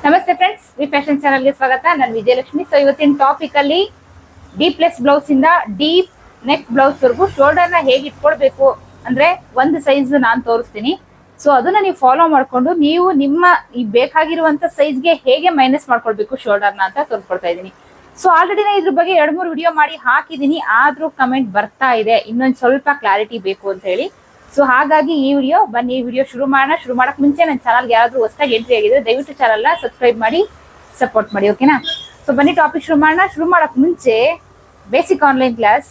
ನಮಸ್ತೆ friends, V fashion ಚಾನಲ್ಗೆ ಸ್ವಾಗತ. ನಾನು ವಿಜಯಲಕ್ಷ್ಮಿ. ಸೊ ಇವತ್ತಿನ ಟಾಪಿಕ್ ಅಲ್ಲಿ ಡೀಪ್ಲೆಸ್ ಬ್ಲೌಸ್ ಇಂದ ಡೀಪ್ ನೆಕ್ ಬ್ಲೌಸ್ ವರೆಗೂ ಶೋಲ್ಡರ್ ನ ಹೇಗೆ ಇಟ್ಕೊಳ್ಬೇಕು ಅಂದ್ರೆ ಒಂದು ಸೈಜ್ ನಾನು ತೋರಿಸ್ತೀನಿ. ಸೊ ಅದನ್ನ ನೀವು ಫಾಲೋ ಮಾಡ್ಕೊಂಡು ನೀವು ನಿಮ್ಮ ಈ ಬೇಕಾಗಿರುವಂತ ಸೈಜ್ಗೆ ಹೇಗೆ ಮೈನಸ್ ಮಾಡ್ಕೊಳ್ಬೇಕು ಶೋಲ್ಡರ್ ನ ಅಂತ ತೋರಿಸ್ಕೊಡ್ತಾ ಇದ್ದೀನಿ. ಸೊ ಆಲ್ರೆಡಿ ನಾನು ಇದ್ರ ಬಗ್ಗೆ 2-3 ವಿಡಿಯೋ ಮಾಡಿ ಹಾಕಿದೀನಿ, ಆದ್ರೂ ಕಮೆಂಟ್ ಬರ್ತಾ ಇದೆ ಇನ್ನೊಂದು ಸ್ವಲ್ಪ ಕ್ಲಾರಿಟಿ ಬೇಕು ಅಂತ ಹೇಳಿ. ಸೊ ಹಾಗಾಗಿ ಈ ವಿಡಿಯೋ ಶುರು ಮಾಡಕ್ ಮುಂಚೆ ನನ್ನ ಚಾನಲ್ಗೆ ಯಾರಾದ್ರೂ ಹೊಸದಾಗಿ ಎಂಟ್ರಿ ಆಗಿದ್ರೆ ದಯವಿಟ್ಟು ಚಾನಲ್ ನ ಸಬ್ಸ್ಕ್ರೈಬ್ ಮಾಡಿ ಸಪೋರ್ಟ್ ಮಾಡಿ, ಓಕೆನಾ. ಸೊ ಬನ್ನಿ ಟಾಪಿಕ್ ಶುರು ಮಾಡಕ್ ಮುಂಚೆ ಬೇಸಿಕ್ ಆನ್ಲೈನ್ ಕ್ಲಾಸ್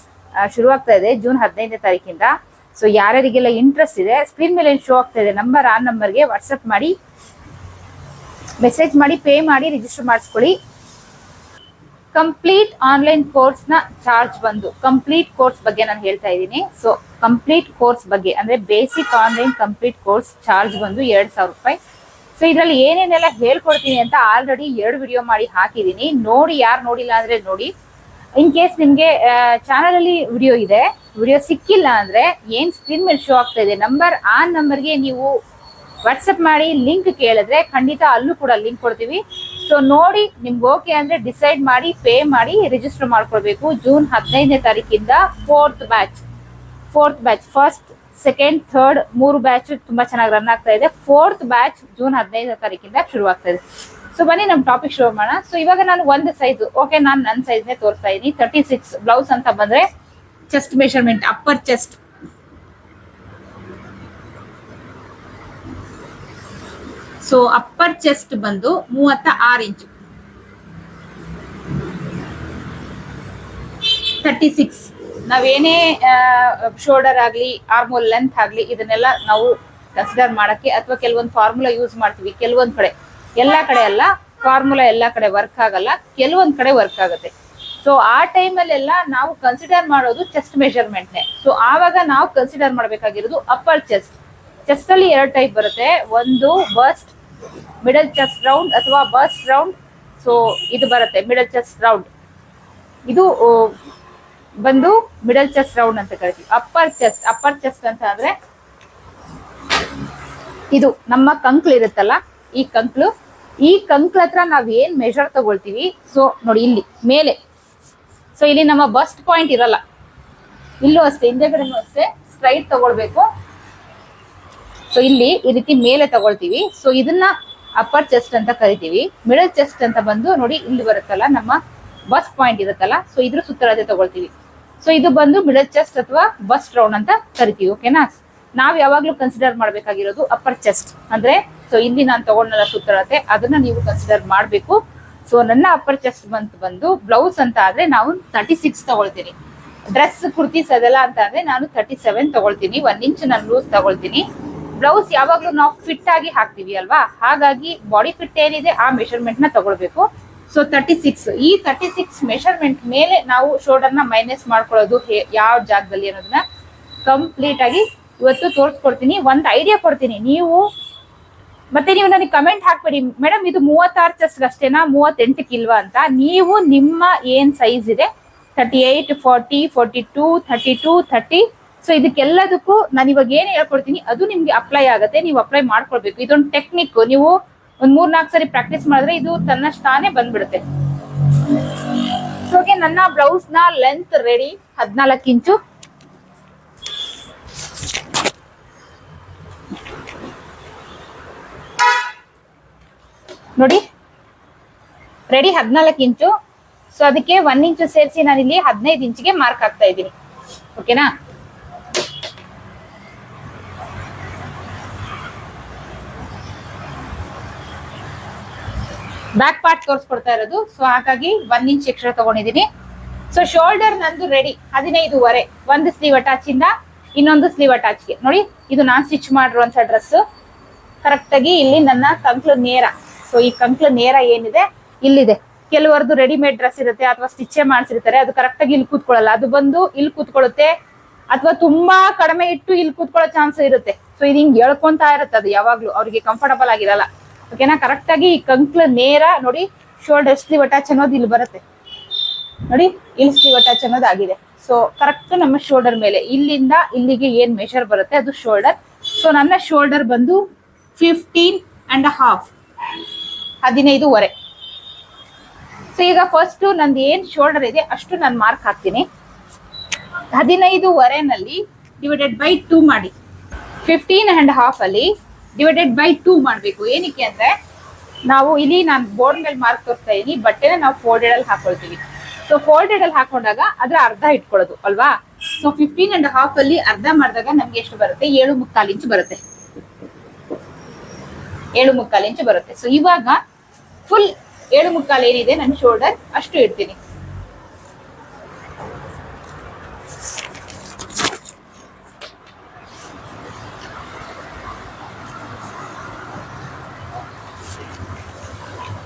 ಶುರು ಆಗ್ತಾ ಇದೆ ಜೂನ್ 15ನೇ ತಾರೀಕಿಂದ. ಸೊ ಯಾರ್ಯಾರಿಗೆಲ್ಲ ಇಂಟ್ರೆಸ್ಟ್ ಇದೆ ಸ್ಕ್ರೀನ್ ಮೇಲೆ ಶೋ ಆಗ್ತಾ ಇದೆ ನಂಬರ್, ಆ ನಂಬರ್ಗೆ ವಾಟ್ಸಪ್ ಮಾಡಿ ಮೆಸೇಜ್ ಮಾಡಿ ಪೇ ಮಾಡಿ ರಿಜಿಸ್ಟರ್ ಮಾಡಿಸ್ಕೊಳ್ಳಿ. ಕಂಪ್ಲೀಟ್ ಆನ್ಲೈನ್ ಕೋರ್ಸ್ ನ ಚಾರ್ಜ್ ಬಂದು ಕಂಪ್ಲೀಟ್ ಕೋರ್ಸ್ ಬಗ್ಗೆ ನಾನು ಹೇಳ್ತಾ ಇದ್ದೀನಿ. ಸೊ ಕಂಪ್ಲೀಟ್ ಕೋರ್ಸ್ ಬಗ್ಗೆ ಅಂದ್ರೆ basic online complete course charge ಬಂದು 2,000 ರೂಪಾಯಿ. ಸೊ ಇದ್ರಲ್ಲಿ ಏನೇನೆಲ್ಲ ಹೇಳ್ಕೊಡ್ತೀನಿ ಅಂತ ಆಲ್ರೆಡಿ 2 ವಿಡಿಯೋ ಮಾಡಿ ಹಾಕಿದೀನಿ, ನೋಡಿ. ಯಾರು ನೋಡಿಲ್ಲ ಅಂದ್ರೆ ನೋಡಿ. ಇನ್ ಕೇಸ್ ನಿಮ್ಗೆ ಚಾನಲ್ ಅಲ್ಲಿ ವಿಡಿಯೋ ಸಿಕ್ಕಿಲ್ಲ ಅಂದ್ರೆ ಏನ್ ಸ್ಕ್ರೀನ್ ಮೇಲೆ ಶೋ ಆಗ್ತಾ ಇದೆ ನಂಬರ್, ಆ ನಂಬರ್ಗೆ ನೀವು ವಾಟ್ಸಪ್ ಮಾಡಿ ಲಿಂಕ್ ಕೇಳಿದ್ರೆ ಖಂಡಿತ ಅಲ್ಲೂ ಕೂಡ ಲಿಂಕ್ ಕೊಡ್ತೀವಿ. ಸೊ ನೋಡಿ ನಿಮ್ಗೆ ಓಕೆ ಅಂದ್ರೆ ಡಿಸೈಡ್ ಮಾಡಿ ಪೇ ಮಾಡಿ ರಿಜಿಸ್ಟರ್ ಮಾಡ್ಕೊಳ್ಬೇಕು. ಜೂನ್ 15ನೇ ತಾರೀಕಿಂದ fourth batch first, second, third 3 batch ತುಂಬಾ ಚೆನ್ನಾಗಿ ರನ್ ಆಗ್ತಾ ಇದೆ. ಫೋರ್ತ್ ಬ್ಯಾಚ್ ಜೂನ್ 15ನೇ ತಾರೀಕಿಂದ ಶುರು ಆಗ್ತಾ ಇದೆ. ಸೊ ಬನ್ನಿ ನಮ್ ಟಾಪಿಕ್ ಶುರು ಮಾಡೋಣ. ಸೊ ಇವಾಗ ನಾನು ಒಂದು ಸೈಜ್ ನಾನು ನನ್ನ ಸೈಜ್ ನೇ ತೋರಿಸ್ತಾ ಇದ್ದೀನಿ. 36 ಬ್ಲೌಸ್ ಅಂತ ಬಂದ್ರೆ chest measurement, upper chest. So upper chest ಬಂದು 36 ಇಂಚು, 36. ನಾವೇನೇ ಶೋಲ್ಡರ್ ಆಗ್ಲಿ ಆರ್ಮೋಲ್ ಲೆಂತ್ ಆಗ್ಲಿ ಇದನ್ನೆಲ್ಲ ನಾವು ಕನ್ಸಿಡರ್ ಮಾಡಕ್ಕೆ, ಅಥವಾ ಕೆಲವೊಂದು ಫಾರ್ಮುಲಾ ಯೂಸ್ ಮಾಡ್ತೀವಿ. ಕೆಲವೊಂದ್ ಕಡೆ, ಎಲ್ಲಾ ಕಡೆ ಅಲ್ಲ, ಫಾರ್ಮುಲಾ ಎಲ್ಲಾ ಕಡೆ ವರ್ಕ್ ಆಗಲ್ಲ, ಕೆಲವೊಂದ್ ಕಡೆ ವರ್ಕ್ ಆಗುತ್ತೆ. ಸೊ ಆ ಟೈಮಲ್ಲೆಲ್ಲ ನಾವು ಕನ್ಸಿಡರ್ ಮಾಡೋದು ಚೆಸ್ಟ್ ಮೆಷರ್ಮೆಂಟ್ನೇ. ಸೊ ಆವಾಗ ನಾವು ಕನ್ಸಿಡರ್ ಮಾಡ್ಬೇಕಾಗಿರೋದು ಅಪ್ಪರ್ ಚೆಸ್ಟ್. ಚೆಸ್ಟ್ ಅಲ್ಲಿ 2 ಟೈಪ್ ಬರುತ್ತೆ. ಒಂದು ಬಸ್ಟ್ ಮಿಡಲ್ ಚೆಸ್ಟ್ ರೌಂಡ್ ಅಥವಾ ಬಸ್ಟ್ ರೌಂಡ್. ಸೊ ಇದು ಬರುತ್ತೆ ಮಿಡಲ್ ಚೆಸ್ಟ್ ರೌಂಡ್, ಇದು ಬಂದು ಮಿಡಲ್ ಚೆಸ್ಟ್ ರೌಂಡ್ ಅಂತ ಕರಿತೀವಿ. ಅಪ್ಪರ್ ಚೆಸ್ಟ್ ಅಂತ ಅಂದ್ರೆ ಇದು ನಮ್ಮ ಕಂಕ್ಳು ಇರುತ್ತಲ್ಲ, ಈ ಕಂಕ್ಳು ಹತ್ರ ನಾವ್ ಏನ್ ಮೆಷರ್ ತಗೊಳ್ತೀವಿ. ಸೊ ನೋಡಿ ಇಲ್ಲಿ ಮೇಲೆ, ಸೊ ಇಲ್ಲಿ ನಮ್ಮ ಬಸ್ಟ್ ಪಾಯಿಂಟ್ ಇರಲ್ಲ, ಇಲ್ಲೂ ಅಷ್ಟೇ, ಹಿಂದೆಗಡೆನೂ ಅಷ್ಟೇ ಸ್ಟ್ರೈಟ್ ತಗೊಳ್ಬೇಕು. ಸೊ ಇಲ್ಲಿ ಈ ರೀತಿ ಮೇಲೆ ತಗೊಳ್ತೀವಿ. ಸೊ ಇದನ್ನ ಅಪ್ಪರ್ ಚೆಸ್ಟ್ ಅಂತ ಕರಿತೀವಿ. ಮಿಡಲ್ ಚೆಸ್ಟ್ ಅಂತ ಬಂದು ನೋಡಿ ಇಲ್ಲಿ ಬರುತ್ತಲ್ಲ ನಮ್ಮ ಬಸ್ಟ್ ಪಾಯಿಂಟ್ ಇರುತ್ತಲ್ಲ, ಸೊ ಇದ್ರ ಸುತ್ತಳತೆ ತಗೊಳ್ತೀವಿ. ಸೊ ಇದು ಬಂದು ಮಿಡಲ್ ಚೆಸ್ಟ್ ಅಥವಾ ಬಸ್ಟ್ ರೌಂಡ್ ಅಂತ ಕರಿತೀವಿ, ಓಕೆನಾ. ನಾವ್ ಯಾವಾಗ್ಲೂ ಕನ್ಸಿಡರ್ ಮಾಡ್ಬೇಕಾಗಿರೋದು ಅಪ್ಪರ್ ಚೆಸ್ಟ್ ಅಂದ್ರೆ, ಸೊ ಇಲ್ಲಿ ನಾನು ತಗೊಂಡಲ್ಲ ಸುತ್ತಳತೆ, ಅದನ್ನ ನೀವು ಕನ್ಸಿಡರ್ ಮಾಡ್ಬೇಕು. ಸೊ ನನ್ನ ಅಪ್ಪರ್ ಚೆಸ್ಟ್ ಬಂದು ಬ್ಲೌಸ್ ಅಂತ ಆದ್ರೆ ನಾವು 36 ತಗೊಳ್ತೀನಿ. ಡ್ರೆಸ್ ಕುರ್ತೀಸ್ ಅದೆಲ್ಲ ಅಂತ ಅಂದ್ರೆ ನಾನು 37 ತಗೊಳ್ತೀನಿ. 1 ಇಂಚ್ ನಾನು ಲೂಸ್ ತಗೊಳ್ತೀನಿ. ಬ್ಲೌಸ್ ಯಾವಾಗ್ಲೂ ನಾವು ಫಿಟ್ ಆಗಿ ಹಾಕ್ತಿವಿ ಅಲ್ವಾ, ಹಾಗಾಗಿ ಬಾಡಿ ಫಿಟ್ ಏನಿದೆ ಆ ಮೆಷರ್ಮೆಂಟ್ ನ ತಗೊಳ್ಬೇಕು. ಸೊ 36, ಈ 36 ಮೆಷರ್ಮೆಂಟ್ ಮೇಲೆ ನಾವು ಶೋಲ್ಡರ್ ನ ಮೈನಸ್ ಮಾಡ್ಕೊಳ್ಳೋದು ಯಾವ ಜಾಗದಲ್ಲಿ ಅನ್ನೋದನ್ನ ಕಂಪ್ಲೀಟ್ ಆಗಿ ಇವತ್ತು ತೋರಿಸ್ಕೊಡ್ತೀನಿ. ಒಂದು ಐಡಿಯಾ ಕೊಡ್ತೀನಿ. ನೀವು ನನಗೆ ಕಮೆಂಟ್ ಹಾಕ್ಬೇಡಿ, ಮೇಡಮ್ ಇದು 36 ಚೆಸ್ಟ್ ಅಷ್ಟೇನಾ, 38 ಇಲ್ವಾ ಅಂತ. ನೀವು ನಿಮ್ಮ ಏನ್ ಸೈಜ್ ಇದೆ 38, 40, 42, 32, 30. ಸೊ ಇದಕ್ಕೆಲ್ಲದಕ್ಕೂ ನಾನು ಇವಾಗ ಏನ್ ಹೇಳ್ಕೊಡ್ತೀನಿ ಅದು ನಿಮ್ಗೆ ಅಪ್ಲೈ ಆಗುತ್ತೆ, ನೀವು ಅಪ್ಲೈ ಮಾಡ್ಕೊಳ್ಬೇಕು. ಇದೊಂದು ಟೆಕ್ನಿಕ್. ನೀವು ಒಂದ್ 3-4 ಸರಿ ಪ್ರಾಕ್ಟೀಸ್ ಮಾಡಿದ್ರೆ ಇದು ತನ್ನಷ್ಟಾನೇ ಬಂದ್ಬಿಡುತ್ತೆ. ಸೊ ನನ್ನ ಬ್ಲೌಸ್ ನ ಲೆಂತ್ ರೆಡಿ 14 ಇಂಚು. ನೋಡಿ ರೆಡಿ 14 ಇಂಚು. ಸೊ ಅದಕ್ಕೆ 1 ಇಂಚು ಸೇರಿಸಿ ನಾನಿಲ್ಲಿ 15 ಇಂಚಿಗೆ ಮಾರ್ಕ್ ಹಾಕ್ತಾ ಇದ್ದೀನಿ, ಓಕೆನಾ. ಬ್ಯಾಕ್ ಪಾರ್ಟ್ ತೋರಿಸ್ಕೊಡ್ತಾ ಇರೋದು, ಸೊ ಹಾಗಾಗಿ 1 ಇಂಚ್ ಎಕ್ಸ್ಟ್ರಾ ತಗೊಂಡಿದ್ದೀನಿ. ಸೊ ಶೋಲ್ಡರ್ ನಂದು ರೆಡಿ 15.5. ಒಂದು ಸ್ಲೀವ್ ಅಟ್ಯಾಚ್ ಇಂದ ಇನ್ನೊಂದು ಸ್ಲೀವ್ ಅಟ್ಯಾಚ್ಗೆ ನೋಡಿ, ಇದು ನಾನ್ ಸ್ಟಿಚ್ ಮಾಡಿರುವಂತ ಡ್ರೆಸ್. ಕರೆಕ್ಟ್ ಆಗಿ ಇಲ್ಲಿ ನನ್ನ ಕಂಕ್ಳು ನೇರ. ಸೊ ಈ ಕಂಕ್ಳು ನೇರ ಏನಿದೆ ಇಲ್ಲಿದೆ. ಕೆಲವರದು ರೆಡಿಮೇಡ್ ಡ್ರೆಸ್ ಇರುತ್ತೆ ಅಥವಾ ಸ್ಟಿಚ್ ಮಾಡಿಸಿರ್ತಾರೆ, ಅದು ಕರೆಕ್ಟ್ ಆಗಿ ಇಲ್ಲಿ ಕೂತ್ಕೊಳ್ಳಲ್ಲ, ಅದು ಬಂದು ಇಲ್ಲಿ ಕೂತ್ಕೊಳ್ಳುತ್ತೆ, ಅಥವಾ ತುಂಬಾ ಕಡಿಮೆ ಇಟ್ಟು ಇಲ್ಲಿ ಕೂತ್ಕೊಳ್ಳೋ ಚಾನ್ಸ್ ಇರುತ್ತೆ. ಸೊ ಇದು ಹಿಂಗ್ ಹೇಳ್ಕೊಂತಾ ಇರುತ್ತೆ, ಅದು ಯಾವಾಗ್ಲೂ ಅವ್ರಿಗೆ ಕಂಫರ್ಟಬಲ್ ಆಗಿರಲ್ಲ, ಓಕೆನಾ. ಕರೆಕ್ಟ್ ಆಗಿ ಈ ಕಂಕ್ಳು ನೇರ ನೋಡಿ. ಶೋಲ್ಡರ್ ಸ್ಲೀವ್ ಅಟ್ಯಾಚ್ ಅನ್ನೋದು ಇಲ್ಲಿ ಬರುತ್ತೆ ನೋಡಿ, ಇಲ್ಲಿ ಸ್ಲೀವ್ ಅಟ್ಯಾಚ್ ಅನ್ನೋದು ಆಗಿದೆ. ಸೊ ಕರೆಕ್ಟ್ ನಮ್ಮ ಶೋಲ್ಡರ್ ಮೇಲೆ ಇಲ್ಲಿಂದ ಇಲ್ಲಿಗೆ ಏನ್ ಮೆಷರ್ ಬರುತ್ತೆ ಅದು ಶೋಲ್ಡರ್. ಸೊ ನನ್ನ ಶೋಲ್ಡರ್ ಬಂದು 15.5. 15.5. ಸೊ ಈಗ ಫಸ್ಟ್ ನಂದು ಏನ್ ಶೋಲ್ಡರ್ ಇದೆ ಅಷ್ಟು ನಾನು ಮಾರ್ಕ್ ಹಾಕ್ತೀನಿ. 15.5 ಡಿವೈಡೆಡ್ ಬೈ 2 ಮಾಡಿ. 15.5 ಅಲ್ಲಿ ಡಿವೈಡೆಡ್ ಬೈ 2 ಮಾಡಬೇಕು. ಏನಕ್ಕೆ ಅಂದ್ರೆ ನಾವು ಇಲ್ಲಿ ನಾನು ಬೋರ್ಡ್ ಮೇಲೆ ಮಾರ್ಕ್ ತೋರಿಸ್ತಾ ಇದೀನಿ, ಬಟ್ಟೆನ ನಾವು ಫೋಲ್ಡೆಡ್ ಅಲ್ಲಿ ಹಾಕೊಳ್ತೀವಿ. ಸೊ ಫೋಲ್ಡೆಡ್ ಅಲ್ಲಿ ಹಾಕೊಂಡಾಗ ಅದ್ರ ಅರ್ಧ ಇಟ್ಕೊಳ್ಳೋದು ಅಲ್ವಾ. ಸೊ 15.5 ಅಲ್ಲಿ ಅರ್ಧ ಮಾಡಿದಾಗ ನಮ್ಗೆ ಎಷ್ಟು ಬರುತ್ತೆ? 7.25 ಇಂಚ್ ಬರುತ್ತೆ. 7.25 ಇಂಚ್ ಬರುತ್ತೆ. ಸೊ ಇವಾಗ ಫುಲ್ 7.25 ಏನಿದೆ ನನ್ನ ಶೋಲ್ಡರ್ ಅಷ್ಟು ಇಡ್ತೀನಿ.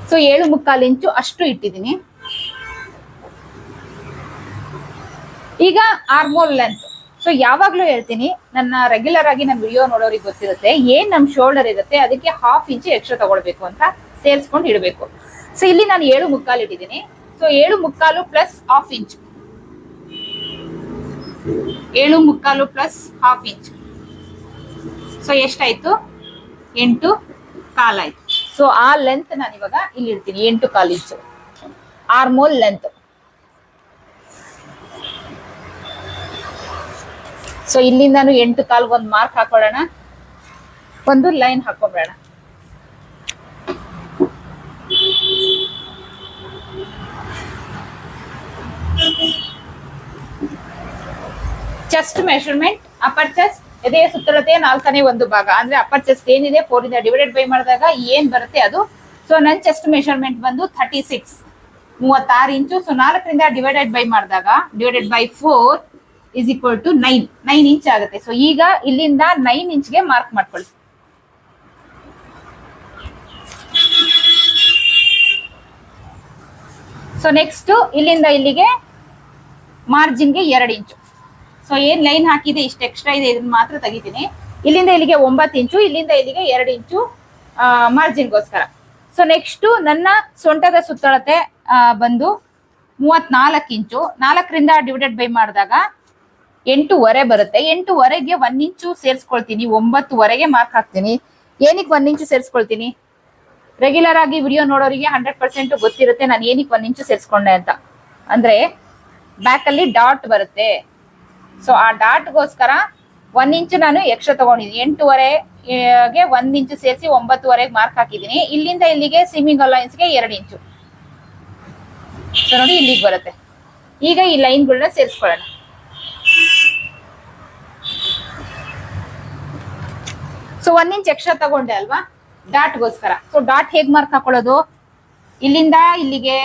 ಸೊ 7.25 ಇಂಚು ಅಷ್ಟು ಇಟ್ಟಿದ್ದೀನಿ. ಈಗ ಆರ್ಮೋಲ್ ಲೆಂತ್. ಸೊ ಯಾವಾಗ್ಲೂ ಹೇಳ್ತೀನಿ, ನನ್ನ ರೆಗ್ಯುಲರ್ ಆಗಿ ನನ್ನ ವಿಡಿಯೋ ನೋಡೋರಿಗೆ ಗೊತ್ತಿರುತ್ತೆ, ಏನ್ ನಮ್ ಶೋಲ್ಡರ್ ಇರುತ್ತೆ ಅದಕ್ಕೆ 1/2 ಇಂಚ್ ಎಕ್ಸ್ಟ್ರಾ ತಗೊಳ್ಬೇಕು ಅಂತ ಸೇರಿಸ್ಕೊಂಡು ಇಡಬೇಕು. ಸೊ ಇಲ್ಲಿ ನಾನು 7.25 ಇಟ್ಟಿದ್ದೀನಿ. So 7.25 plus 1/2 inch, 7.25 plus 1/2 inch. So ಎಷ್ಟಾಯ್ತು? 8.25 ಆಯ್ತು. ಸೊ ಆ ಲೆಂತ್ ನಾನು ಇವಾಗ ಇಲ್ಲಿ ಇಡ್ತೀನಿ, 8.25 ಇಂಚು ಆರ್ಮೋಲ್ ಲೆಂತ್. ಸೊ ಇಲ್ಲಿಂದ ನಾನು 8.25 ಒಂದು ಮಾರ್ಕ್ ಹಾಕೊಳ್ಳೋಣ, ಒಂದು ಲೈನ್ ಹಾಕೊಂಡ್ಬಿಡೋಣ. ಚೆಸ್ಟ್ ಮೆಷರ್ಮೆಂಟ್, ಅಪ್ಪರ್ ಚೆಸ್ಟ್ ಎದೆಯ ಸುತ್ತಳತೆ 4ನೇ 1 ಭಾಗ, ಅಂದ್ರೆ ಅಪ್ಪರ್ ಚೆಸ್ಟ್ ಏನಿದೆ 4 ಇಂದ ಡಿವೈಡೆಡ್ ಬೈ ಮಾಡಿದಾಗ ಏನ್ ಬರುತ್ತೆ ಅದು. ಸೊ ನನ್ನ ಚೆಸ್ಟ್ ಮೆಷರ್ಮೆಂಟ್ ಬಂದು 36 ಇಂಚು. ಸೊ 4ರಿಂದ ಡಿವೈಡೆಡ್ ಬೈ ಮಾಡಿದಾಗ divided by 4 is equal to 9 inch ಆಗುತ್ತೆ. ಸೊ ಈಗ ಇಲ್ಲಿಂದ 9 ಇಂಚ್ಗೆ ಮಾರ್ಕ್ ಮಾಡ್ಕೊಳ್ಳಿ. ಸೊ ನೆಕ್ಸ್ಟ್ ಇಲ್ಲಿಂದ ಇಲ್ಲಿಗೆ ಮಾರ್ಜಿನ್ಗೆ 2 ಇಂಚು. ಸೊ ಏನ್ ಲೈನ್ ಹಾಕಿದೆ ಇಷ್ಟು ಎಕ್ಸ್ಟ್ರಾ ಇದೆ ಇದನ್ನ ಮಾತ್ರ ತೆಗಿತೀನಿ. ಇಲ್ಲಿಂದ ಇಲ್ಲಿಗೆ 9 ಇಂಚು, ಇಲ್ಲಿಂದ ಇಲ್ಲಿಗೆ 2 ಇಂಚು ಮಾರ್ಜಿನ್ಗೋಸ್ಕರ. ಸೊ ನೆಕ್ಸ್ಟ್ ನನ್ನ ಸೊಂಟದ ಸುತ್ತಳತೆ ಬಂದು 34 ಇಂಚು. 4ರಿಂದ ಡಿವೈಡೆಡ್ ಬೈ ಮಾಡಿದಾಗ 8.25 ಬರುತ್ತೆ. 8.25ಗೆ 1 ಇಂಚು ಸೇರಿಸ್ಕೊಳ್ತೀನಿ, 9.25ಗೆ ಮಾರ್ಕ್ ಹಾಕ್ತೀನಿ. ಏನಕ್ಕೆ 1 ಇಂಚು ಸೇರಿಸ್ಕೊಳ್ತೀನಿ? ರೆಗ್ಯುಲರ್ ಆಗಿ ವಿಡಿಯೋ ನೋಡೋರಿಗೆ 100% ಗೊತ್ತಿರುತ್ತೆ ನಾನು ಏನಕ್ಕೆ 1 ಇಂಚು ಸೇರಿಸ್ಕೊಂಡೆ ಅಂತ. ಅಂದ್ರೆ ಬ್ಯಾಕ್ ಅಲ್ಲಿ ಡಾಟ್ ಬರುತ್ತೆ. ಸೊ ಆ ಡಾಟ್ಗೋಸ್ಕರ 1 ಇಂಚು ನಾನು ಎಕ್ಸ್ಟ್ರಾ ತಗೊಂಡಿದ್ದೀನಿ. 8.25ಗೆ 1 ಇಂಚು ಸೇರಿಸಿ 9.25ಗೆ ಮಾರ್ಕ್ ಹಾಕಿದ್ದೀನಿ. ಇಲ್ಲಿಂದ ಇಲ್ಲಿಗೆ ಸೀಮಿಂಗ್ ಅಲೈನ್ಸ್ಗೆ 2 ಇಂಚು. ಸೊ ನೋಡಿ ಇಲ್ಲಿಗೆ ಬರುತ್ತೆ. ಈಗ ಈ ಲೈನ್ಗಳನ್ನ ಸೇರಿಸ್ಕೊಳ್ಳೋಣ. ಸೊ 1 ಇಂಚ್ ಎಕ್ಸ್ಟ್ರಾ ತಗೊಂಡೆ ಅಲ್ವಾ ಡಾಟ್ಗೋಸ್ಕರ. ಸೊ ಡಾಟ್ ಹೇಗ್ ಮಾರ್ಕ್ ಹಾಕೊಳ್ಳೋದು? ಇಲ್ಲಿಂದ ಇಲ್ಲಿಗೆ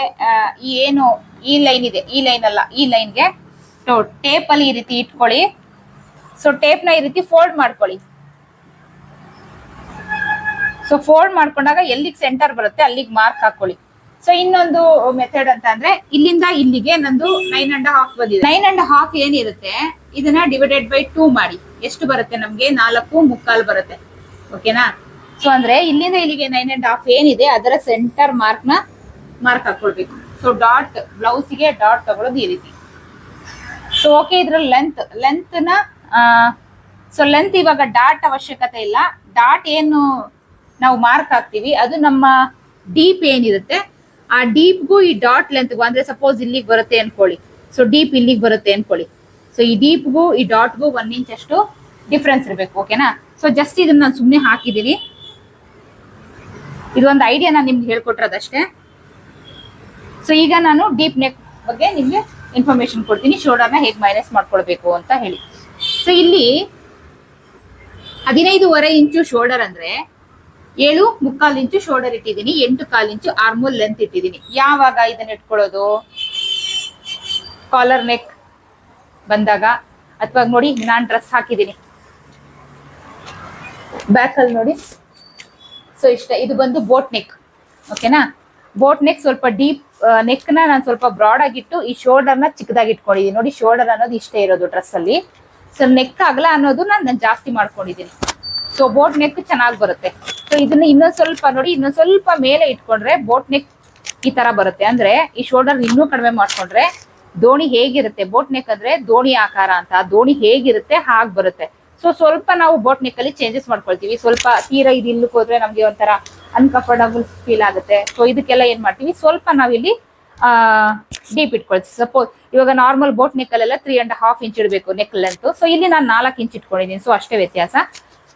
ಏನು ಈ ಲೈನ್ ಇದೆ, ಈ ಲೈನ್ ಅಲ್ಲ, ಈ ಲೈನ್ಗೆ ಟೇಪ್ ಅಲ್ಲಿ ಈ ರೀತಿ ಇಟ್ಕೊಳ್ಳಿ. ಸೊ ಟೇಪ್ ನ ಈ ರೀತಿ ಫೋಲ್ಡ್ ಮಾಡ್ಕೊಳ್ಳಿ. ಸೊ ಫೋಲ್ಡ್ ಮಾಡ್ಕೊಂಡಾಗ ಎಲ್ಲಿಗೆ ಸೆಂಟರ್ ಬರುತ್ತೆ ಅಲ್ಲಿಗೆ ಮಾರ್ಕ್ ಹಾಕೊಳ್ಳಿ. ಸೊ ಇನ್ನೊಂದು ಮೆಥಡ್ ಅಂತ ಅಂದ್ರೆ ಇಲ್ಲಿಂದ ಇಲ್ಲಿಗೆ ನಂದು 9.5 ಬಂದಿದೆ. 9.5 ಏನಿರುತ್ತೆ ಇದನ್ನ ಡಿವೈಡೆಡ್ ಬೈ 2 ಮಾಡಿ. ಎಷ್ಟು ಬರುತ್ತೆ ನಮ್ಗೆ? 4.25 ಬರುತ್ತೆ. ಓಕೆನಾ? ಸೊ ಅಂದ್ರೆ ಇಲ್ಲಿಂದ ಇಲ್ಲಿಗೆ 9.5 ಏನಿದೆ ಅದರ ಸೆಂಟರ್ ಮಾರ್ಕ್ ಹಾಕೊಳ್ಬೇಕು. ಸೊ ಡಾಟ್ ಬ್ಲೌಸ್ಗೆ ಡಾಟ್ ತಗೊಳ್ಳೋದು ಈ ರೀತಿ. ಸೊ ಓಕೆ, ಇದ್ರ ಲೆಂತ್ ನ ಸೊ ಲೆಂತ್ ಇವಾಗ ಡಾಟ್ ಅವಶ್ಯಕತೆ ಇಲ್ಲ. ಡಾಟ್ ಏನು ನಾವು ಮಾರ್ಕ್ ಹಾಕ್ತಿವಿ ಅದು ನಮ್ಮ ಡೀಪ್ ಏನಿರುತ್ತೆ ಆ ಡೀಪ್ಗೂ ಈ ಡಾಟ್ ಲೆಂತ್ಗೂ, ಅಂದ್ರೆ ಸಪೋಸ್ ಇಲ್ಲಿಗೆ ಬರುತ್ತೆ ಅನ್ಕೊಳ್ಳಿ. ಸೊ ಡೀಪ್ ಇಲ್ಲಿಗೆ ಬರುತ್ತೆ ಅನ್ಕೊಳ್ಳಿ. ಸೊ ಈ ಡೀಪ್ಗೂ ಈ ಡಾಟ್ಗೂ 1 ಇಂಚ್ ಅಷ್ಟು ಡಿಫ್ರೆನ್ಸ್ ಇರಬೇಕು. ಓಕೆನಾ? ಸೊ ಜಸ್ಟ್ ಇದನ್ನ ನಾನು ಸುಮ್ಮನೆ ಹಾಕಿದ್ದೀನಿ. ಇದೊಂದು ಐಡಿಯಾ ನಾನು ನಿಮ್ಗೆ ಹೇಳ್ಕೊಟ್ರದಷ್ಟೇ. ಸೊ ಈಗ ನಾನು ಡೀಪ್ ನೆಕ್ ಬಗ್ಗೆ ನಿಮ್ಗೆ ಇನ್ಫಾರ್ಮೇಶನ್ ಕೊಡ್ತೀನಿ, ಶೋಲ್ಡರ್ನ ಹೇಗೆ ಮೈನಸ್ ಮಾಡ್ಕೊಳ್ಬೇಕು ಅಂತ ಹೇಳಿ. ಸೊ ಇಲ್ಲಿ 15.25 ಇಂಚು ಶೋಲ್ಡರ್ ಅಂದ್ರೆ 7.25 ಇಂಚು ಶೋಲ್ಡರ್ ಇಟ್ಟಿದ್ದೀನಿ, 8.25 ಇಂಚು ಆರ್ಮೋಲ್ ಲೆಂತ್ ಇಟ್ಟಿದ್ದೀನಿ. ಯಾವಾಗ ಇದನ್ನ ಇಟ್ಕೊಳ್ಳೋದು? ಕಾಲರ್ ನೆಕ್ ಬಂದಾಗ, ಅಥವಾ ನೋಡಿ ನಾನು ಡ್ರೆಸ್ ಹಾಕಿದ್ದೀನಿ ಬ್ಯಾಕ್ ಅಲ್ಲಿ ನೋಡಿ. ಸೊ ಇಷ್ಟ, ಇದು ಬಂದು ಬೋಟ್ ನೆಕ್. ಓಕೆನಾ? ಬೋಟ್ ನೆಕ್ ಸ್ವಲ್ಪ ಡೀಪ್ ನೆಕ್ ನ ನಾನು ಸ್ವಲ್ಪ ಬ್ರಾಡ್ ಆಗಿಟ್ಟು ಈ ಶೋಲ್ಡರ್ ನ ಚಿಕ್ಕದಾಗಿ ಇಟ್ಕೊಂಡಿದ್ದೀನಿ. ನೋಡಿ ಶೋಲ್ಡರ್ ಅನ್ನೋದು ಇಷ್ಟೇ ಇರೋದು ಡ್ರೆಸ್ ಅಲ್ಲಿ. ಸೊ ನೆಕ್ ಅಗಲ ಅನ್ನೋದು ನಾನು ಜಾಸ್ತಿ ಮಾಡ್ಕೊಂಡಿದ್ದೀನಿ. ಸೊ ಬೋಟ್ ನೆಕ್ ಚೆನ್ನಾಗಿ ಬರುತ್ತೆ. ಸೊ ಇದನ್ನ ಇನ್ನೊಂದ್ ಸ್ವಲ್ಪ ನೋಡಿ, ಇನ್ನೊಂದ್ ಸ್ವಲ್ಪ ಮೇಲೆ ಇಟ್ಕೊಂಡ್ರೆ ಬೋಟ್ ನೆಕ್ ಈ ತರ ಬರುತ್ತೆ. ಅಂದ್ರೆ ಈ ಶೋಲ್ಡರ್ ಇನ್ನೂ ಕಡಿಮೆ ಮಾಡ್ಕೊಂಡ್ರೆ ದೋಣಿ ಹೇಗಿರುತ್ತೆ, ಬೋಟ್ ನೆಕ್ ಅಂದ್ರೆ ದೋಣಿ ಆಕಾರ ಅಂತ, ದೋಣಿ ಹೇಗಿರುತ್ತೆ ಹಾಗೆ ಬರುತ್ತೆ. ಸೊ ಸ್ವಲ್ಪ ನಾವು ಬೋಟ್ ನೆಕ್ ಅಲ್ಲಿ ಚೇಂಜಸ್ ಮಾಡ್ಕೊಳ್ತೀವಿ. ಸ್ವಲ್ಪ ತೀರಾ ಇದು ಇಲ್ಲಕ್ಕೆ ಹೋದ್ರೆ ನಮ್ಗೆ ಒಂಥರ ಅನ್ಕಂಫರ್ಟಬಲ್ ಫೀಲ್ ಆಗುತ್ತೆ. ಸೊ ಇದಕ್ಕೆಲ್ಲ ಏನ್ ಮಾಡ್ತೀವಿ, ಸ್ವಲ್ಪ ನಾವಿಲ್ಲಿ ಡೀಪ್ ಇಟ್ಕೊಳ್ತೀವಿ. ಸಪೋಸ್ ಇವಾಗ ನಾರ್ಮಲ್ ಬೋಟ್ ನೆಕ್ ಅಲ್ಲೆಲ್ಲ 3.5 ಇಂಚ್ ಇಡಬೇಕು ನೆಕ್ ಲೆಂತ್. ಸೊ ಇಲ್ಲಿ ನಾನು 4 ಇಂಚ್ ಇಟ್ಕೊಂಡಿದ್ದೀನಿ. ಸೊ ಅಷ್ಟೇ ವ್ಯತ್ಯಾಸ.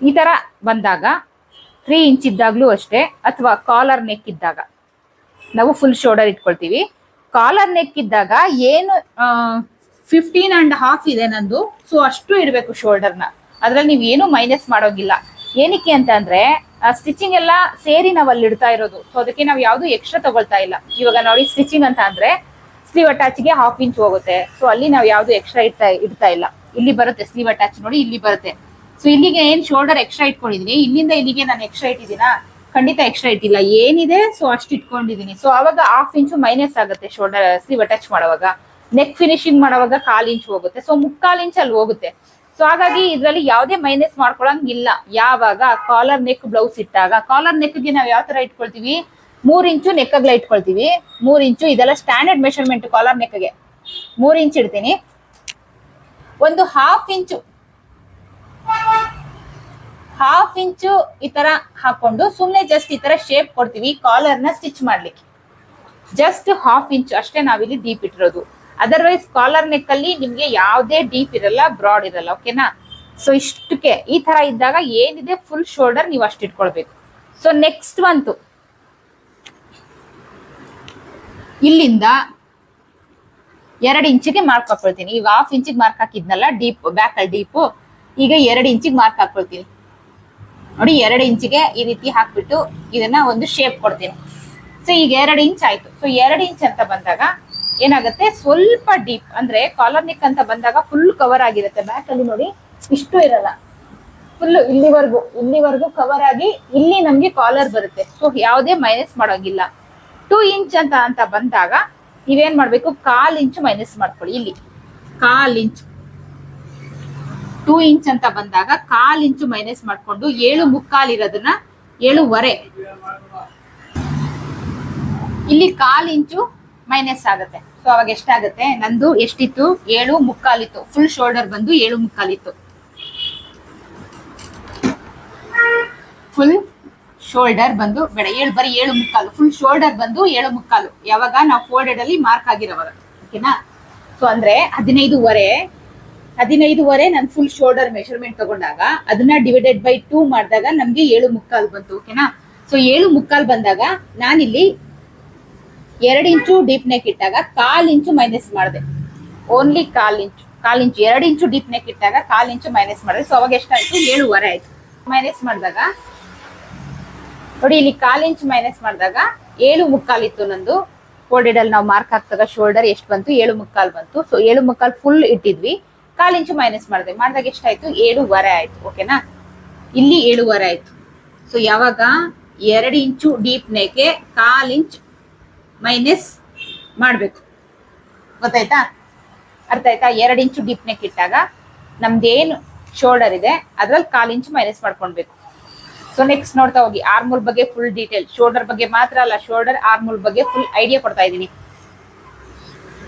ಈ ತರ ಬಂದಾಗ 3 ಇಂಚ್ ಇದ್ದಾಗ್ಲೂ ಅಷ್ಟೇ, ಅಥವಾ ಕಾಲರ್ ನೆಕ್ ಇದ್ದಾಗ ನಾವು ಫುಲ್ ಶೋಲ್ಡರ್ ಇಟ್ಕೊಳ್ತೀವಿ. ಕಾಲರ್ ನೆಕ್ ಇದ್ದಾಗ ಏನು 15.5 ಇದೆ ನಂದು. ಸೊ ಅಷ್ಟು ಇಡಬೇಕು ಶೋಲ್ಡರ್ನ. ಅದ್ರಲ್ಲಿ ನೀವು ಏನು ಮೈನಸ್ ಮಾಡೋಗಿಲ್ಲ. ಏನಕ್ಕೆ ಅಂತ ಅಂದ್ರೆ ಸ್ಟಿಚಿಂಗ್ ಎಲ್ಲ ಸೇರಿ ನಾವು ಅಲ್ಲಿ ಇಡ್ತಾ ಇರೋದು. ಸೊ ಅದಕ್ಕೆ ನಾವು ಯಾವ್ದು ಎಕ್ಸ್ಟ್ರಾ ತಗೊಳ್ತಾ ಇಲ್ಲ. ಇವಾಗ ನೋಡಿ ಸ್ಟಿಚಿಂಗ್ ಅಂತ ಅಂದ್ರೆ ಸ್ಲೀವ್ ಅಟ್ಯಾಚ್ಗೆ 1/2 ಇಂಚ್ ಹೋಗುತ್ತೆ. ಸೊ ಅಲ್ಲಿ ನಾವು ಯಾವ್ದು ಎಕ್ಸ್ಟ್ರಾ ಇಡ್ತಾ ಇಲ್ಲ. ಇಲ್ಲಿ ಬರುತ್ತೆ ಸ್ಲೀವ್ ಅಟ್ಯಾಚ್ ನೋಡಿ, ಇಲ್ಲಿ ಬರುತ್ತೆ. ಸೊ ಇಲ್ಲಿಗೆ ಏನ್ ಶೋಲ್ಡರ್ ಎಕ್ಸ್ಟ್ರಾ ಇಟ್ಕೊಂಡಿದೀನಿ, ಇಲ್ಲಿಂದ ಇಲ್ಲಿಗೆ ನಾನು ಎಕ್ಸ್ಟ್ರಾ ಇಟ್ಟಿದ್ದೀನಾ? ಖಂಡಿತ ಎಕ್ಸ್ಟ್ರಾ ಇಟ್ಟಿಲ್ಲ. ಏನಿದೆ ಸೊ ಅಷ್ಟು ಇಟ್ಕೊಂಡಿದೀನಿ. ಸೊ ಅವಾಗ 1/2 ಇಂಚು ಮೈನಸ್ ಆಗುತ್ತೆ ಶೋಲ್ಡರ್ ಸ್ಲೀವ್ ಅಟ್ಯಾಚ್ ಮಾಡುವಾಗ. ನೆಕ್ ಫಿನಿಶಿಂಗ್ ಮಾಡುವಾಗ 1/4 ಇಂಚ್ ಹೋಗುತ್ತೆ. ಸೊ 3/4 ಇಂಚ್ ಅಲ್ಲಿ ಹೋಗುತ್ತೆ. ಸೊ ಹಾಗಾಗಿ ಇದ್ರಲ್ಲಿ ಯಾವುದೇ ಮೈನಸ್ ಮಾಡ್ಕೊಳಂಗಿಲ್ಲ. ಯಾವಾಗ ಕಾಲರ್ ನೆಕ್ ಬ್ಲೌಸ್ ಇಟ್ಟಾಗ, ಕಾಲರ್ ನೆಕ್ಗೆ ನಾವು ಯಾವ ತರ ಇಟ್ಕೊಳ್ತೀವಿ, 3 ಇಂಚು ನೆಕ್ ಅಗ್ಲ ಇಟ್ಕೊಳ್ತೀವಿ. 3 ಇಂಚು ಇದೆಲ್ಲ ಸ್ಟ್ಯಾಂಡರ್ಡ್ ಮೆಷರ್ಮೆಂಟ್. ಕಾಲರ್ ನೆಕ್ಗೆ 3 ಇಂಚ್ ಇಡ್ತೀನಿ. ಒಂದು 1/2 ಇಂಚು ಈ ತರ ಹಾಕೊಂಡು ಸುಮ್ನೆ ಜಸ್ಟ್ ಈ ತರ ಶೇಪ್ ಕೊಡ್ತೀವಿ ಕಾಲರ್ ನ ಸ್ಟಿಚ್ ಮಾಡ್ಲಿಕ್ಕೆ. ಜಸ್ಟ್ 1/2 ಇಂಚ್ ಅಷ್ಟೇ ನಾವಿಲ್ಲಿ ಡೀಪ್ ಇಟ್ಟಿರೋದು. ಅದರ್ವೈಸ್ ಕಾಲರ್ ನೆಕ್ ಅಲ್ಲಿ ನಿಮ್ಗೆ ಯಾವುದೇ ಡೀಪ್ ಇರಲ್ಲ, ಬ್ರಾಡ್ ಇರಲ್ಲ. ಓಕೆನಾ? ಸೊ ಇಷ್ಟಕ್ಕೆ ಈ ತರ ಇದ್ದಾಗ ಏನಿದೆ ಫುಲ್ ಶೋಲ್ಡರ್ ನೀವು ಅಷ್ಟು ಇಟ್ಕೊಳ್ಬೇಕು. ಸೊ ನೆಕ್ಸ್ಟ್ ಬಂತು ಇಲ್ಲಿಂದ 2 ಇಂಚಿಗೆ ಮಾರ್ಕ್ ಹಾಕೊಳ್ತೀನಿ. ಈಗ 1/2 ಇಂಚಿಗೆ ಮಾರ್ಕ್ ಹಾಕಿದ್ನಲ್ಲ ಡೀಪ್, ಬ್ಯಾಕ್ ಅಲ್ಲಿ ಡೀಪ್. ಈಗ 2 ಇಂಚಿಗೆ ಮಾರ್ಕ್ ಹಾಕೊಳ್ತೀನಿ. ನೋಡಿ 2 ಇಂಚಿಗೆ ಈ ರೀತಿ ಹಾಕ್ಬಿಟ್ಟು ಇದನ್ನ ಒಂದು ಶೇಪ್ ಕೊಡ್ತೀನಿ. ಸೊ ಈಗ 2 ಇಂಚ್ ಆಯ್ತು. ಸೊ 2 ಇಂಚ್ ಅಂತ ಬಂದಾಗ ಏನಾಗುತ್ತೆ, ಸ್ವಲ್ಪ ಡೀಪ್ ಅಂದ್ರೆ ಕಾಲರ್ ನೆಕ್ ಅಂತ ಬಂದಾಗ ಫುಲ್ ಕವರ್ ಆಗಿರುತ್ತೆ. ಬ್ಯಾಕ್ ಅಲ್ಲಿ ನೋಡಿ ಇಷ್ಟು ಇರಲ್ಲ, ಫುಲ್ ಇಲ್ಲಿವರೆಗೂ ಕವರ್ ಆಗಿ ಇಲ್ಲಿ ನಮ್ಗೆ ಕಾಲರ್ ಬರುತ್ತೆ. ಸೊ ಯಾವುದೇ ಮೈನಸ್ ಮಾಡೋಂಗಿಲ್ಲ. 2 ಇಂಚ್ ಅಂತ ಬಂದಾಗ ನೀವೇನ್ ಮಾಡ್ಬೇಕು, 1/4 ಇಂಚು ಮೈನಸ್ ಮಾಡ್ಕೊಳ್ಳಿ. ಇಲ್ಲಿ 1/4 ಇಂಚ್. 2 ಇಂಚ್ ಅಂತ ಬಂದಾಗ 1/4 ಇಂಚು ಮೈನಸ್ ಮಾಡ್ಕೊಂಡು 7.75 ಇರೋದನ್ನ 7.25 ಇಲ್ಲಿ 1/4 ಇಂಚು ಮೈನಸ್ ಆಗುತ್ತೆ. ಸೊ ಅವಾಗ ಎಷ್ಟಾಗುತ್ತೆ, ನಂದು ಎಷ್ಟಿತ್ತು, 7.75 ಇತ್ತು. ಫುಲ್ ಶೋಲ್ಡರ್ ಬಂದು 7.75 ಇತ್ತು. ಫುಲ್ ಶೋಲ್ಡರ್ ಬಂದು ಬೇಡ, ಬರೀ 7.75. ಫುಲ್ ಶೋಲ್ಡರ್ ಬಂದು 7.75. ಯಾವಾಗ ನಾವು ಫೋಲ್ಡೆಡ್ ಅಲ್ಲಿ ಮಾರ್ಕ್ ಆಗಿರೋವಾಗ. ಓಕೆನಾ? ಸೊ ಅಂದ್ರೆ 15.5 ನಾನು ಫುಲ್ ಶೋಲ್ಡರ್ ಮೆಷರ್ಮೆಂಟ್ ತಗೊಂಡಾಗ ಅದನ್ನ ಡಿವೈಡೆಡ್ ಬೈ 2 ಮಾಡಿದಾಗ ನಮ್ಗೆ 7.75 ಬಂತು. ಓಕೆನಾ? ಸೊ 7.75 ಬಂದಾಗ ನಾನಿಲ್ಲಿ 2 ಇಂಚು ಡೀಪ್ ನೆಕ್ ಇಟ್ಟಾಗ 1/4 ಇಂಚು ಮೈನಸ್ ಮಾಡಿದೆ. ಓನ್ಲಿ 1/4 ಇಂಚು. 2 ಇಂಚು ಡೀಪ್ ನೆಕ್ ಇಟ್ಟಾಗ 1/4 ಇಂಚು ಮೈನಸ್ ಮಾಡಿದೆ. ಸೊ ಅವಾಗ ಎಷ್ಟಾಯ್ತು, 7.25 ಆಯ್ತು. ಮೈನಸ್ ಮಾಡಿದಾಗ ನೋಡಿ ಇಲ್ಲಿ 1/4 ಇಂಚು ಮೈನಸ್ ಮಾಡಿದಾಗ 7.75 ಇತ್ತು ನಂದು. ಫೋಲ್ಡೆಡ್ ಅಲ್ಲಿ ನಾವು ಮಾರ್ಕ್ ಹಾಕ್ದಾಗ ಶೋಲ್ಡರ್ ಎಷ್ಟು ಬಂತು, 7.75 ಬಂತು. ಸೊ 7.75 ಫುಲ್ ಇಟ್ಟಿದ್ವಿ. 1/4 ಇಂಚು ಮೈನಸ್ ಮಾಡಿದಾಗ ಎಷ್ಟಾಯ್ತು, 7.25 ಆಯ್ತು. ಓಕೆನಾ? ಇಲ್ಲಿ 7.25 ಆಯ್ತು. ಸೊ ಯಾವಾಗ 2 ಇಂಚು ಡೀಪ್ ನೆಕ್ಗೆ 1/4 ಇಂಚ್ ಮೈನಸ್ ಮಾಡ್ಬೇಕು. ಗೊತ್ತಾಯ್ತಾ? ಅರ್ಥ ಆಯ್ತಾ? 2 ಇಂಚು ಡೀಪ್ ನೆಕ್ ಇಟ್ಟಾಗ ನಮ್ದೇನು ಶೋಲ್ಡರ್ ಇದೆ ಅದ್ರಲ್ಲಿ 1/4 ಇಂಚು ಮೈನಸ್ ಮಾಡ್ಕೊಳ್ಬೇಕು. ಸೊ ನೆಕ್ಸ್ಟ್ ನೋಡ್ತಾ ಹೋಗಿ. ಆರ್ಮೂಲ್ ಬಗ್ಗೆ ಫುಲ್ ಡೀಟೇಲ್, ಶೋಲ್ಡರ್ ಬಗ್ಗೆ ಮಾತ್ರ ಅಲ್ಲ, ಶೋಲ್ಡರ್ ಆರ್ಮೂಲ್ ಬಗ್ಗೆ ಫುಲ್ ಐಡಿಯಾ ಕೊಡ್ತಾ ಇದ್ದೀನಿ.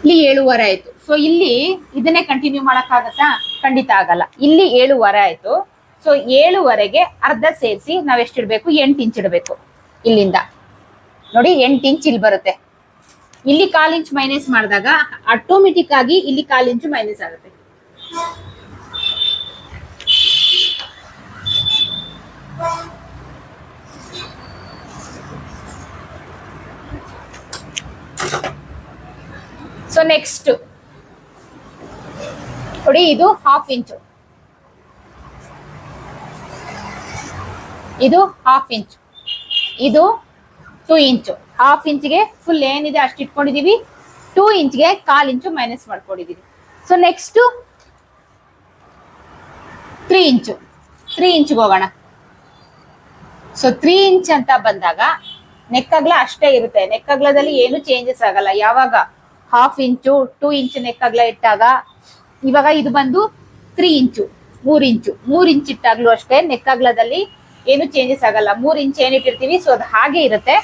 ಇಲ್ಲಿ 7.25 ಆಯ್ತು. ಸೊ ಇಲ್ಲಿ ಇದನ್ನೇ ಕಂಟಿನ್ಯೂ ಮಾಡಕ್ಕಾಗತ್ತಾ? ಖಂಡಿತ ಆಗಲ್ಲ. ಇಲ್ಲಿ 7.25 ಆಯ್ತು. ಸೊ 7.25ಗೆ ಅರ್ಧ ಸೇರಿಸಿ ನಾವ್ ಎಷ್ಟಿಡ್ಬೇಕು, 8 ಇಂಚ್ ಇಡಬೇಕು. ಇಲ್ಲಿಂದ ನೋಡಿ 8 ಇಂಚ್ ಇಲ್ಲಿ ಬರುತ್ತೆ. ಇಲ್ಲಿ 1/4 ಇಂಚ್ ಮೈನಸ್ ಮಾಡಿದಾಗ ಆಟೋಮೆಟಿಕ್ ಆಗಿ ಇಲ್ಲಿ 1/4 ಇಂಚು ಮೈನಸ್ ಆಗುತ್ತೆ. ಸೊ ನೆಕ್ಸ್ಟ್ ನೋಡಿ, ಇದು 1/2 ಇಂಚು, ಇದು 1/2 ಇಂಚು, ಇದು 2 ಇಂಚು. 1/2 ಇಂಚ್ಗೆ ಫುಲ್ ಏನಿದೆ ಅಷ್ಟು ಇಟ್ಕೊಂಡಿದೀವಿ. 2 ಇಂಚ್ಗೆ 1/4 ಇಂಚು ಮೈನಸ್ ಮಾಡ್ಕೊಂಡಿದೀವಿ. ಸೊ ನೆಕ್ಸ್ಟ್ 3 ಇಂಚು. 3 ಇಂಚ್ಗೆ ಹೋಗೋಣ. ಸೊ 3 ಇಂಚ್ ಅಂತ ಬಂದಾಗ ನೆಕ್ ಅಗಲ ಅಷ್ಟೇ ಇರುತ್ತೆ. ನೆಕ್ ಅಗಲದಲ್ಲಿ ಏನು ಚೇಂಜಸ್ ಆಗಲ್ಲ. ಯಾವಾಗ 1/2 ಇಂಚು 2 ಇಂಚ್ ನೆಕ್ ಅಗಲ ಇಟ್ಟಾಗ, ಇವಾಗ ಇದು ಬಂದು 3 ಇಂಚು 3 ಇಂಚು 3 ಇಂಚ್ ಇಟ್ಟಾಗ್ಲೂ ಅಷ್ಟೇ ನೆಕ್ ಅಗಲದಲ್ಲಿ ಏನು ಚೇಂಜಸ್ ಆಗಲ್ಲ. 3 ಇಂಚ್ ಏನಿಟ್ಟಿರ್ತೀವಿ ಸೊ ಅದು ಹಾಗೆ ಇರುತ್ತೆ.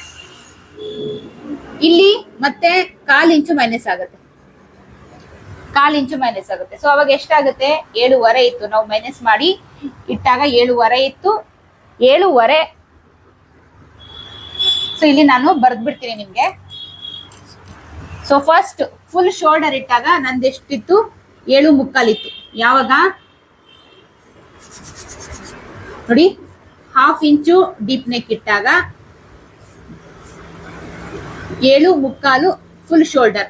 ಇಲ್ಲಿ ಮತ್ತೆ 1/4 ಇಂಚು ಮೈನಸ್ ಆಗುತ್ತೆ. 1/4 ಇಂಚು ಮೈನಸ್ ಆಗುತ್ತೆ. ಸೊ ಅವಾಗ ಎಷ್ಟಾಗುತ್ತೆ, 7.25 ಇತ್ತು. ನಾವು ಮೈನಸ್ ಮಾಡಿ ಇಟ್ಟಾಗ 7.5 ಇತ್ತು, 7.5. ಸೊ ಇಲ್ಲಿ ನಾನು ಬರ್ದ್ಬಿಡ್ತೀನಿ ನಿಮ್ಗೆ. ಸೊ ಫಸ್ಟ್ ಫುಲ್ ಶೋಲ್ಡರ್ ಇಟ್ಟಾಗ ನಂದು ಎಷ್ಟಿತ್ತು, 7.75 ಇತ್ತು. ಯಾವಾಗ ನೋಡಿ 1/2 ಇಂಚು ಡೀಪ್ ನೆಕ್ ಇಟ್ಟಾಗ 7.75 ಫುಲ್ ಶೋಲ್ಡರ್.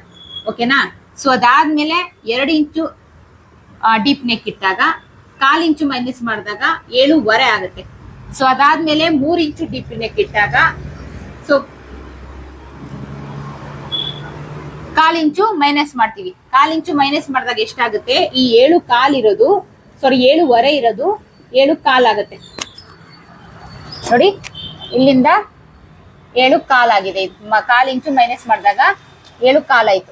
ಓಕೆನಾ. ಸೊ ಅದಾದ್ಮೇಲೆ 2 ಇಂಚು ಡೀಪ್ ನೆಕ್ ಇಟ್ಟಾಗ 1/4 ಇಂಚು ಮೈನಸ್ ಮಾಡಿದಾಗ 7.5 ಆಗುತ್ತೆ. ಸೊ ಅದಾದ್ಮೇಲೆ 3 ಇಂಚು ಡೀಪ್ ನೆಕ್ ಇಟ್ಟಾಗ ಸೊ 1/4 ಇಂಚು ಮೈನಸ್ ಮಾಡ್ತೀವಿ. 1/4 ಇಂಚು ಮೈನಸ್ ಮಾಡಿದಾಗ ಎಷ್ಟಾಗುತ್ತೆ, ಈ 7.25 ಇರೋದು, ಸಾರಿ 7.5 ಇರೋದು 7.25 ಆಗುತ್ತೆ. ನೋಡಿ ಇಲ್ಲಿಂದ 7.25 ಆಗಿದೆ. 1/4 ಇಂಚು ಮೈನಸ್ ಮಾಡಿದಾಗ 7.25 ಆಯ್ತು.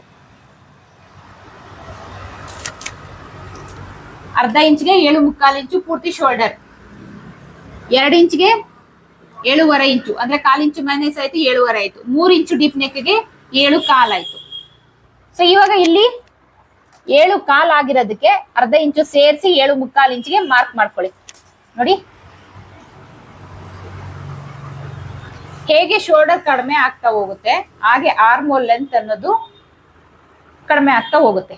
ಅರ್ಧ ಇಂಚ್ಗೆ 7.75 ಇಂಚು ಪೂರ್ತಿ ಶೋಲ್ಡರ್, 2 ಇಂಚ್ಗೆ 7.5 ಇಂಚು ಅಂದ್ರೆ 1/4 ಇಂಚು ಮೈನಸ್ ಆಯ್ತು, 7.5 ಆಯ್ತು. 3 ಇಂಚು ಡೀಪ್ ನೆಕ್ಗೆ 7.25 ಆಯ್ತು. ಸೊ ಇವಾಗ ಇಲ್ಲಿ 7.25 ಆಗಿರೋದಕ್ಕೆ ಅರ್ಧ ಇಂಚು ಸೇರಿಸಿ 7.75 ಇಂಚಿಗೆ ಮಾರ್ಕ್ ಮಾಡ್ಕೊಳ್ಳಿ. ನೋಡಿ ಹೇಗೆ ಶೋಲ್ಡರ್ ಕಡಿಮೆ ಆಗ್ತಾ ಹೋಗುತ್ತೆ ಹಾಗೆ ಆರ್ಮೋಲ್ ಲೆಂತ್ ಅನ್ನೋದು ಕಡಿಮೆ ಆಗ್ತಾ ಹೋಗುತ್ತೆ.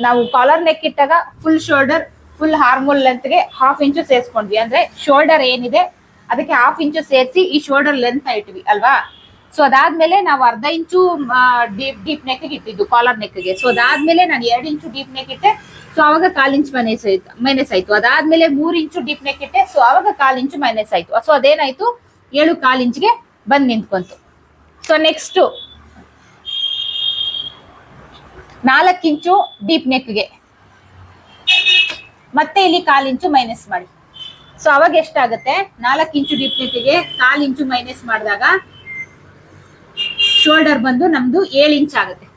ನಾವು ಕಾಲರ್ ನೆಕ್ ಇಟ್ಟಾಗ ಫುಲ್ ಶೋಲ್ಡರ್ ಫುಲ್ ಆರ್ಮೋಲ್ ಲೆಂತ್ಗೆ 1/2 ಇಂಚು ಸೇರಿಸ್ಕೊಂಡ್ವಿ. ಅಂದ್ರೆ ಶೋಲ್ಡರ್ ಏನಿದೆ ಅದಕ್ಕೆ 1/2 ಇಂಚು ಸೇರಿಸಿ ಈ ಶೋಲ್ಡರ್ ಲೆಂತ್ ಇಟ್ವಿ ಅಲ್ವಾ. ಸೊ ಅದಾದ್ಮೇಲೆ ನಾವು ಅರ್ಧ ಇಂಚು ಡೀಪ್ ನೆಕ್ ಇಟ್ಟಿದ್ದು ಕಾಲರ್ ನೆಕ್ಗೆ. ಸೊ ಅದಾದ್ಮೇಲೆ ನಾನು 2 ಇಂಚು ಡೀಪ್ ನೆಕ್ ಇಟ್ಟೆ. ಸೊ ಅವಾಗ 1/4 ಇಂಚು ಮೈನಸ್ ಆಯ್ತು. ಅದಾದ್ಮೇಲೆ 3 ಇಂಚು ಡೀಪ್ ನೆಕ್ ಇಟ್ಟೆ. ಸೊ ಅವಾಗ 1/4 ಇಂಚು ಮೈನಸ್ ಆಯ್ತು. ಸೊ ಅದೇನಾಯ್ತು, 7.25 ಇಂಚ್ಗೆ ಬಂದ್ ನಿಂತ್ಕೊಂತು. ಸೊ ನೆಕ್ಸ್ಟ್ 4 ಇಂಚು ಡೀಪ್ ನೆಕ್ಗೆ ಮತ್ತೆ ಇಲ್ಲಿ 1/4 ಇಂಚು ಮೈನಸ್ ಮಾಡಿ. ಸೊ ಅವಾಗ ಎಷ್ಟಾಗುತ್ತೆ, 4 ಇಂಚು ಡೀಪ್ ನೆಕ್ಗೆ 1/4 ಇಂಚು ಮೈನಸ್ ಮಾಡಿದಾಗ ಶೋಲ್ಡರ್ ಬಂದು ನಮ್ದು 7 ಇಂಚ್ ಆಗುತ್ತೆ.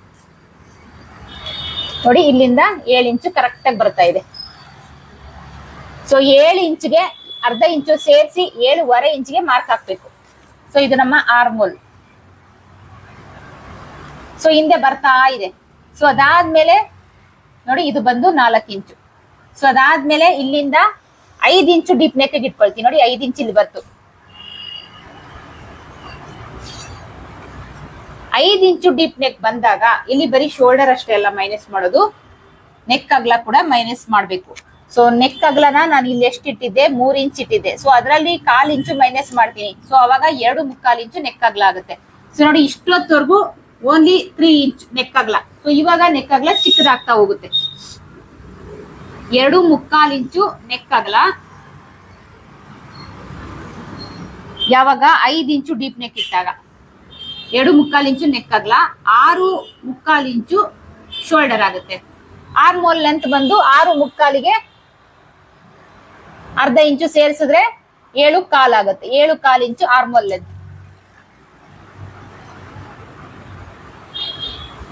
ನೋಡಿ ಇಲ್ಲಿಂದ 7 ಇಂಚು ಕರೆಕ್ಟ್ ಆಗಿ ಬರ್ತಾ ಇದೆ. ಸೊ 7 ಇಂಚ್ಗೆ ಅರ್ಧ ಇಂಚು ಸೇರಿಸಿ 7.5 ಇಂಚಿಗೆ ಮಾರ್ಕ್ ಹಾಕ್ಬೇಕು. ಸೊ ಇದು ನಮ್ಮ ಆರ್ಮೋಲ್. ಸೊ ಹಿಂದೆ ಬರ್ತಾ ಇದೆ. ಸೊ ಅದಾದ್ಮೇಲೆ ನೋಡಿ ಇದು ಬಂದು 4 ಇಂಚು. ಸೊ ಅದಾದ್ಮೇಲೆ ಇಲ್ಲಿಂದ 5 ಇಂಚು ಡೀಪ್ ನೆಕ್ ಇಟ್ಕೊಳ್ತೀನಿ. ನೋಡಿ 5 ಇಂಚ್ ಇಲ್ಲಿ ಬರ್ತು. 5 ಇಂಚು ಡೀಪ್ ನೆಕ್ ಬಂದಾಗ ಇಲ್ಲಿ ಬರೀ ಶೋಲ್ಡರ್ ಅಷ್ಟೇ ಅಲ್ಲ ಮೈನಸ್ ಮಾಡೋದು, ನೆಕ್ ಅಗಲ ಕೂಡ ಮೈನಸ್ ಮಾಡ್ಬೇಕು. ಸೊ ನೆಕ್ ಅಗಲನ ನಾನು ಇಲ್ಲಿ ಎಷ್ಟು ಇಟ್ಟಿದ್ದೆ, 3 ಇಂಚ್ ಇಟ್ಟಿದ್ದೆ. ಸೊ ಅದರಲ್ಲಿ 1/4 ಇಂಚು ಮೈನಸ್ ಮಾಡ್ತೀನಿ. ಸೊ ಅವಾಗ 2.25 ಇಂಚು ನೆಕ್ ಅಗಲ ಆಗುತ್ತೆ. ಸೊ ನೋಡಿ ಇಷ್ಟೊತ್ತವರೆಗೂ ಓನ್ಲಿ 3 ಇಂಚ್ ನೆಕ್ ಅಗಲ. ಸೊ ಇವಾಗ ನೆಕ್ ಅಗಲ ಚಿಕ್ಕದಾಗ್ತಾ ಹೋಗುತ್ತೆ. 2.25 ಇಂಚು ನೆಕ್ ಅಗಲ ಯಾವಾಗ 5 ಇಂಚು ಡೀಪ್ ನೆಕ್ ಇಟ್ಟಾಗ, 2.25 ಇಂಚು ನೆಕ್ ಅಗಲ, 6.25 ಇಂಚು ಶೋಲ್ಡರ್ ಆಗುತ್ತೆ. ಆರ್ಮೋಲ್ ಲೆಂತ್ ಬಂದು 6.25ಗೆ ಅರ್ಧ ಇಂಚು ಸೇರಿಸಿದ್ರೆ 7.25 ಆಗುತ್ತೆ. 7.25 ಇಂಚು ಆರ್ಮೋಲ್ ಲೆಂತ್.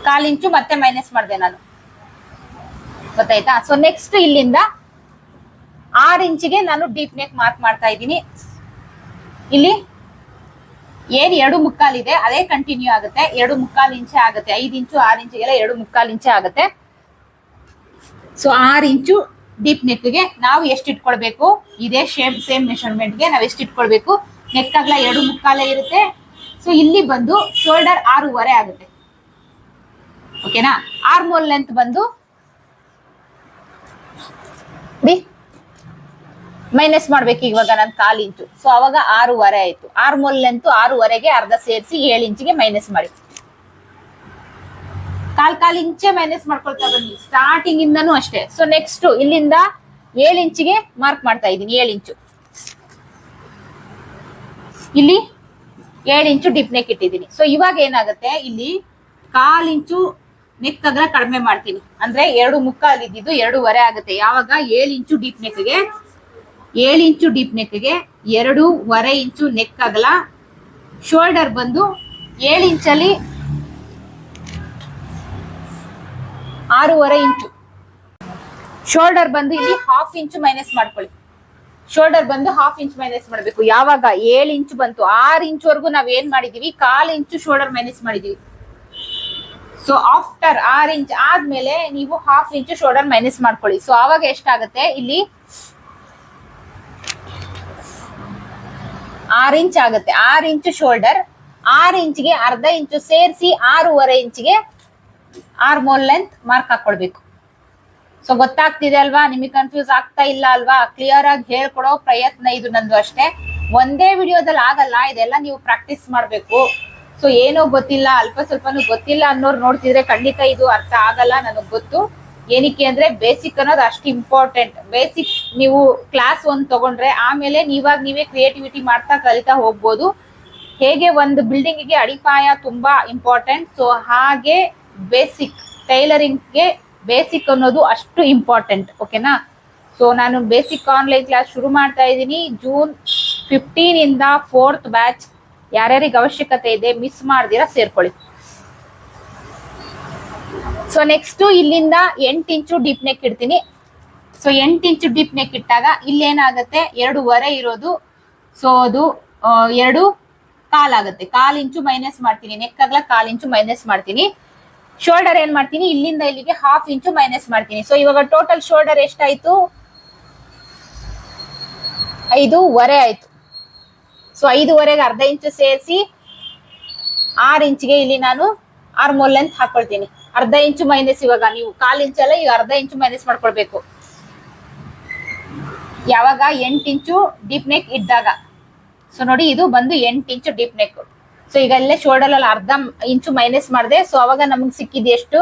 1/4 ಇಂಚು ಮತ್ತೆ ಮೈನಸ್ ಮಾಡಿದೆ ನಾನು, ಗೊತ್ತಾಯ್ತಾ. ಸೊ ನೆಕ್ಸ್ಟ್ ಇಲ್ಲಿಂದ 6 ಇಂಚಿಗೆ ನಾನು ಡೀಪ್ ನೆಕ್ ಮಾರ್ಕ್ ಮಾಡ್ತಾ ಇದ್ದೀನಿ. ಇಲ್ಲಿ ಏನ್ 2.25 ಇದೆ ಅದೇ ಕಂಟಿನ್ಯೂ ಆಗುತ್ತೆ, 2.25 ಇಂಚೆ ಆಗುತ್ತೆ. 5 ಇಂಚು 6 ಇಂಚಿಗೆಲ್ಲ 2.25 ಇಂಚೆ ಆಗುತ್ತೆ. ಸೊ 6 ಇಂಚು ಡೀಪ್ ನೆಕ್ಗೆ ನಾವು ಎಷ್ಟು ಇಟ್ಕೊಳ್ಬೇಕು, ಇದೇ ಸೇಮ್ ಮೆಷರ್ಮೆಂಟ್ಗೆ ನಾವು ಎಷ್ಟು ಇಟ್ಕೊಳ್ಬೇಕು, ನೆಕ್ ಅಗಲ 2.25 ಇರುತ್ತೆ. ಸೊ ಇಲ್ಲಿ ಬಂದು ಶೋಲ್ಡರ್ 6.5 ಆಗುತ್ತೆ. ಓಕೆನಾ. ಆರ್ಮೋಲ್ ಲೆಂತ್ ಬಂದು ಮೈನಸ್ ಮಾಡ್ಬೇಕು ಇವಾಗ ನಾನು 1/4 ಇಂಚು. ಸೊ ಅವಾಗ 6.5 ಆಯ್ತು. ಆರ್ಮೋಲ್ ಲೆಂತ್ 6.5ಗೆ ಅರ್ಧ ಸೇರಿಸಿ 7 ಇಂಚಿಗೆ ಮೈನಸ್ ಮಾಡಿ. 1/4 ಇಂಚೆ ಮೈನಸ್ ಮಾಡ್ಕೊಳ್ತಾ ಬನ್ನಿ ಸ್ಟಾರ್ಟಿಂಗ್ ಇಂದನೂ ಅಷ್ಟೇ. ಸೊ ನೆಕ್ಸ್ಟ್ ಇಲ್ಲಿಂದ 7 ಇಂಚಿಗೆ ಮಾರ್ಕ್ ಮಾಡ್ತಾ ಇದ್ದೀನಿ. 7 ಇಂಚು ಇಲ್ಲಿ 7 ಇಂಚು ಡಿಪ್ ನೆಕ್ ಇಟ್ಟಿದ್ದೀನಿ. ಸೊ ಇವಾಗ ಏನಾಗುತ್ತೆ, ಇಲ್ಲಿ 1/4 ಇಂಚು ನೆಕ್ ಅಗಲ ಕಡಿಮೆ ಮಾಡ್ತೀನಿ. ಅಂದ್ರೆ 2.25 ಇದ್ದಿದ್ದು 2.5 ಆಗುತ್ತೆ. ಯಾವಾಗ 7 ಇಂಚು ಡೀಪ್ ನೆಕ್ಗೆ 7 ಇಂಚು ಡೀಪ್ ನೆಕ್ಗೆ 2.5 ಇಂಚು ನೆಕ್ ಅಗಲ, ಶೋಲ್ಡರ್ ಬಂದು 7 ಇಂಚಲ್ಲಿ 6.5 ಇಂಚು. ಶೋಲ್ಡರ್ ಬಂದು ಇಲ್ಲಿ 1/2 ಇಂಚು ಮೈನಸ್ ಮಾಡ್ಕೊಳ್ಳಿ. ಶೋಲ್ಡರ್ ಬಂದು 1/2 ಇಂಚ್ ಮೈನಸ್ ಮಾಡಬೇಕು. ಯಾವಾಗ 7 ಇಂಚು ಬಂತು, 6 ಇಂಚ್ವರೆಗೂ ನಾವ್ ಏನ್ ಮಾಡಿದೀವಿ, 1/4 ಇಂಚು ಶೋಲ್ಡರ್ ಮೈನಸ್ ಮಾಡಿದೀವಿ. ಸೊ ಆಫ್ಟರ್ 6 ಇಂಚ್ ಆದ್ಮೇಲೆ ನೀವು 1/2 ಇಂಚು ಶೋಲ್ಡರ್ ಮೈನಸ್ ಮಾಡ್ಕೊಳ್ಳಿ. ಸೊ ಆವಾಗ ಎಷ್ಟಾಗುತ್ತೆ, ಇಲ್ಲಿ 6 ಇಂಚ್ ಆಗುತ್ತೆ. 6 ಇಂಚು ಶೋಲ್ಡರ್, 6 ಇಂಚ್ಗೆ ಅರ್ಧ ಇಂಚು ಸೇರಿಸಿ 6.5 ಇಂಚ್ಗೆ ಆರ್ಮೋಲ್ ಲೆಂತ್ ಮಾರ್ಕ್ ಹಾಕೊಳ್ಬೇಕು. ಸೊ ಗೊತ್ತಾಗ್ತಿದೆ ಅಲ್ವಾ? ನಿಮಗೆ ಕನ್ಫ್ಯೂಸ್ ಆಗ್ತಾ ಇಲ್ಲ ಅಲ್ವಾ? ಕ್ಲಿಯರ್ ಆಗಿ ಹೇಳ್ಕೊಡೋ ಪ್ರಯತ್ನ ಇದು ನಂದು ಅಷ್ಟೇ. ಒಂದೇ ವಿಡಿಯೋದಲ್ಲಿ ಆಗಲ್ಲ, ಇದೆಲ್ಲ ನೀವು ಪ್ರಾಕ್ಟೀಸ್ ಮಾಡ್ಬೇಕು. ಸೊ ಏನೋ ಗೊತ್ತಿಲ್ಲ, ಅಲ್ಪ ಸ್ವಲ್ಪನೂ ಗೊತ್ತಿಲ್ಲ ಅನ್ನೋರು ನೋಡ್ತಿದ್ರೆ ಖಂಡಿತ ಇದು ಅರ್ಥ ಆಗಲ್ಲ, ನನಗ್ ಗೊತ್ತು. ಏನಕ್ಕೆ ಅಂದ್ರೆ ಬೇಸಿಕ್ ಅನ್ನೋದು ಅಷ್ಟು ಇಂಪಾರ್ಟೆಂಟ್. ಬೇಸಿಕ್ ನೀವು ಕ್ಲಾಸ್ 1 ತಗೊಂಡ್ರೆ ಆಮೇಲೆ ನೀವೇ ಕ್ರಿಯೇಟಿವಿಟಿ ಮಾಡ್ತಾ ಕಲಿತಾ ಹೋಗ್ಬೋದು. ಹೇಗೆ ಒಂದು ಬಿಲ್ಡಿಂಗಿಗೆ ಅಡಿಪಾಯ ತುಂಬಾ ಇಂಪಾರ್ಟೆಂಟ್, ಸೊ ಹಾಗೆ ಬೇಸಿಕ್ ಟೈಲರಿಂಗ್ಗೆ ಬೇಸಿಕ್ ಅನ್ನೋದು ಅಷ್ಟು ಇಂಪಾರ್ಟೆಂಟ್. ಓಕೆನಾ? ಸೊ ನಾನು ಬೇಸಿಕ್ ಆನ್ಲೈನ್ ಕ್ಲಾಸ್ ಶುರು ಮಾಡ್ತಾ ಇದ್ದೀನಿ June 15 ಇಂದ 4th ಬ್ಯಾಚ್. ಯಾರ್ಯಾರಿಗೆ ಅವಶ್ಯಕತೆ ಇದೆ ಮಿಸ್ ಮಾಡ್ದಿರಾ ಸೇರ್ಕೊಳ್ಳಿ. ಸೊ ನೆಕ್ಸ್ಟ್ ಇಲ್ಲಿಂದ 8 ಇಂಚು ಡೀಪ್ ನೆಕ್ ಇಡ್ತೀನಿ. ಸೊ 8 ಇಂಚು ಡೀಪ್ ನೆಕ್ ಇಟ್ಟಾಗ ಇಲ್ಲೇನಾಗತ್ತೆ, 2.5 ಇರೋದು, ಸೊ ಅದು 2.25 ಆಗುತ್ತೆ. 1/4 ಇಂಚು ಮೈನಸ್ ಮಾಡ್ತೀನಿ. ನೆಕ್ ಅಗಲ 1/4 ಇಂಚು ಮೈನಸ್ ಮಾಡ್ತೀನಿ. ಶೋಲ್ಡರ್ ಏನ್ ಮಾಡ್ತೀನಿ, ಇಲ್ಲಿಂದ ಇಲ್ಲಿಗೆ 1/2 ಇಂಚು ಮೈನಸ್ ಮಾಡ್ತೀನಿ. ಸೊ ಇವಾಗ ಟೋಟಲ್ ಶೋಲ್ಡರ್ ಎಷ್ಟಾಯ್ತು, 5.5 ಆಯ್ತು. ಸೊ 5.5ಗೆ ಅರ್ಧ ಇಂಚು ಸೇರಿಸಿ 6 ಇಂಚ್ಗೆ ಇಲ್ಲಿ ನಾನು ಆರ್ಮೋಲ್ ಲೆಂತ್ ಹಾಕೊಳ್ತೀನಿ. ಅರ್ಧ ಇಂಚು ಮೈನಸ್, ಇವಾಗ ನೀವು 1/4 ಇಂಚಲ್ಲ, ಈಗ ಅರ್ಧ ಇಂಚು ಮೈನಸ್ ಮಾಡ್ಕೊಳ್ಬೇಕು. ಯಾವಾಗ 8 ಇಂಚು ಡೀಪ್ ನೆಕ್ ಇದ್ದಾಗ. ಸೊ ನೋಡಿ ಇದು ಬಂದು 8 ಇಂಚು ಡೀಪ್ ನೆಕ್. ಸೊ ಈಗ ಇಲ್ಲೇ ಶೋಲ್ಡರ್ ಅಲ್ಲಿ ಅರ್ಧ ಇಂಚು ಮೈನಸ್ ಮಾಡಿದೆ. ಸೊ ಅವಾಗ ನಮಗೆ ಸಿಕ್ಕಿದೆ ಎಷ್ಟು,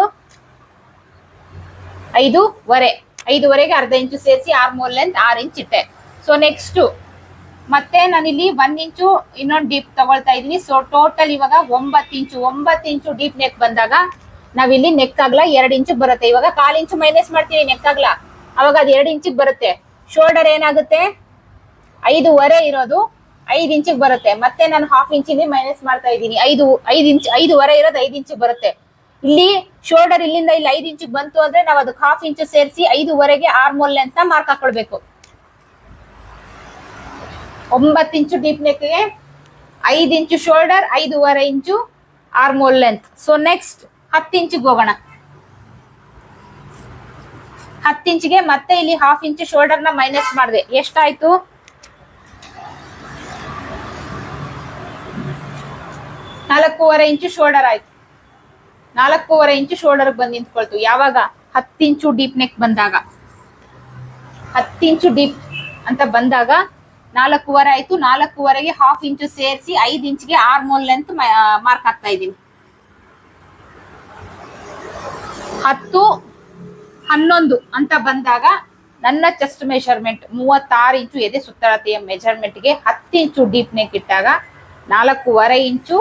5.5. 5.5ಗೆ ಅರ್ಧ ಇಂಚು ಸೇರಿಸಿ ಆರ್ಮೋಲ್ ಲೆಂತ್ 6 ಇಂಚ್ ಇಟ್ಟೆ. ಸೊ ನೆಕ್ಸ್ಟ್ ಮತ್ತೆ ನಾನಿಲ್ಲಿ 1 ಇಂಚು ಇನ್ನೊಂದು ಡೀಪ್ ತಗೊಳ್ತಾ ಇದೀನಿ. ಸೊ ಟೋಟಲ್ ಇವಾಗ 9 ಇಂಚು ಡೀಪ್ ನೆಕ್ ಬಂದಾಗ ನಾವಿಲ್ಲಿ ನೆಕ್ ಅಗಲ 2 ಇಂಚು ಬರುತ್ತೆ. ಇವಾಗ 1/4 ಇಂಚು ಮೈನಸ್ ಮಾಡ್ತೀನಿ ನೆಕ್ ಅಗಲ, ಅವಾಗ ಅದು 2 ಇಂಚಿಗೆ ಬರುತ್ತೆ. ಶೋಲ್ಡರ್ ಏನಾಗುತ್ತೆ, 5.5 ಇರೋದು 5 ಇಂಚಿಗೆ ಬರುತ್ತೆ. ಮತ್ತೆ ನಾನು 1/2 ಇಂಚಿಗೆ ಮೈನಸ್ ಮಾಡ್ತಾ ಇದ್ದೀನಿ. 5 ಇಂಚ್ 5.5 ಇರೋದು 5 ಇಂಚಿಗೆ ಬರುತ್ತೆ. ಇಲ್ಲಿ ಶೋಲ್ಡರ್ ಇಲ್ಲಿಂದ ಇಲ್ಲಿ 5 ಇಂಚಿಗೆ ಬಂತು ಅಂದ್ರೆ ನಾವು ಅದಕ್ಕೆ 1/2 ಇಂಚು ಸೇರಿಸಿ 5.5ಗೆ ಆರ್ಮೋಲ್ ಅಂತ ಮಾರ್ಕ್ ಹಾಕೊಳ್ಬೇಕು. 9 ಇಂಚು ಡೀಪ್ ನೆಕ್ಗೆ 5 ಇಂಚು ಶೋಲ್ಡರ್, 5.5 ಇಂಚು ಆರ್ಮೋಲ್ ಲೆಂತ್. ಸೊ ನೆಕ್ಸ್ಟ್ 10 ಇಂಚಿಗೆ ಹೋಗೋಣ. 10 ಇಂಚಿಗೆ ಮತ್ತೆ ಇಲ್ಲಿ 1/2 ಇಂಚು ಶೋಲ್ಡರ್ ನ ಮೈನಸ್ ಮಾಡಿದೆ. ಎಷ್ಟಾಯ್ತು, 4.5 ಇಂಚು ಶೋಲ್ಡರ್ ಆಯ್ತು. 4.5 ಇಂಚು ಶೋಲ್ಡರ್ ಬಂದು ನಿಂತ್ಕೊಳ್ತು. ಯಾವಾಗ 10 ಇಂಚು ಡೀಪ್ ನೆಕ್ ಬಂದಾಗ, 10 ಇಂಚು ಡೀಪ್ ಅಂತ ಬಂದಾಗ 4.5 ಆಯ್ತು. 4.5ಗೆ 1/2 ಇಂಚು ಸೇರಿಸಿ 5 ಇಂಚಿಗೆ ಆರ್ಮೋಲ್ ಲೆಂತ್ ಮಾರ್ಕ್ ಹಾಕ್ತಾ ಇದ್ದೀನಿ. 10, 11 ಅಂತ ಬಂದಾಗ ನನ್ನ ಚೆಸ್ಟ್ ಮೆಷರ್ಮೆಂಟ್ 36 ಇಂಚು ಎದೆ ಸುತ್ತಳತೆಯ ಮೆಜರ್ಮೆಂಟ್ಗೆ 10 ಇಂಚು ಡೀಪ್ ನೆಕ್ ಇಟ್ಟಾಗ 4.5 ಇಂಚು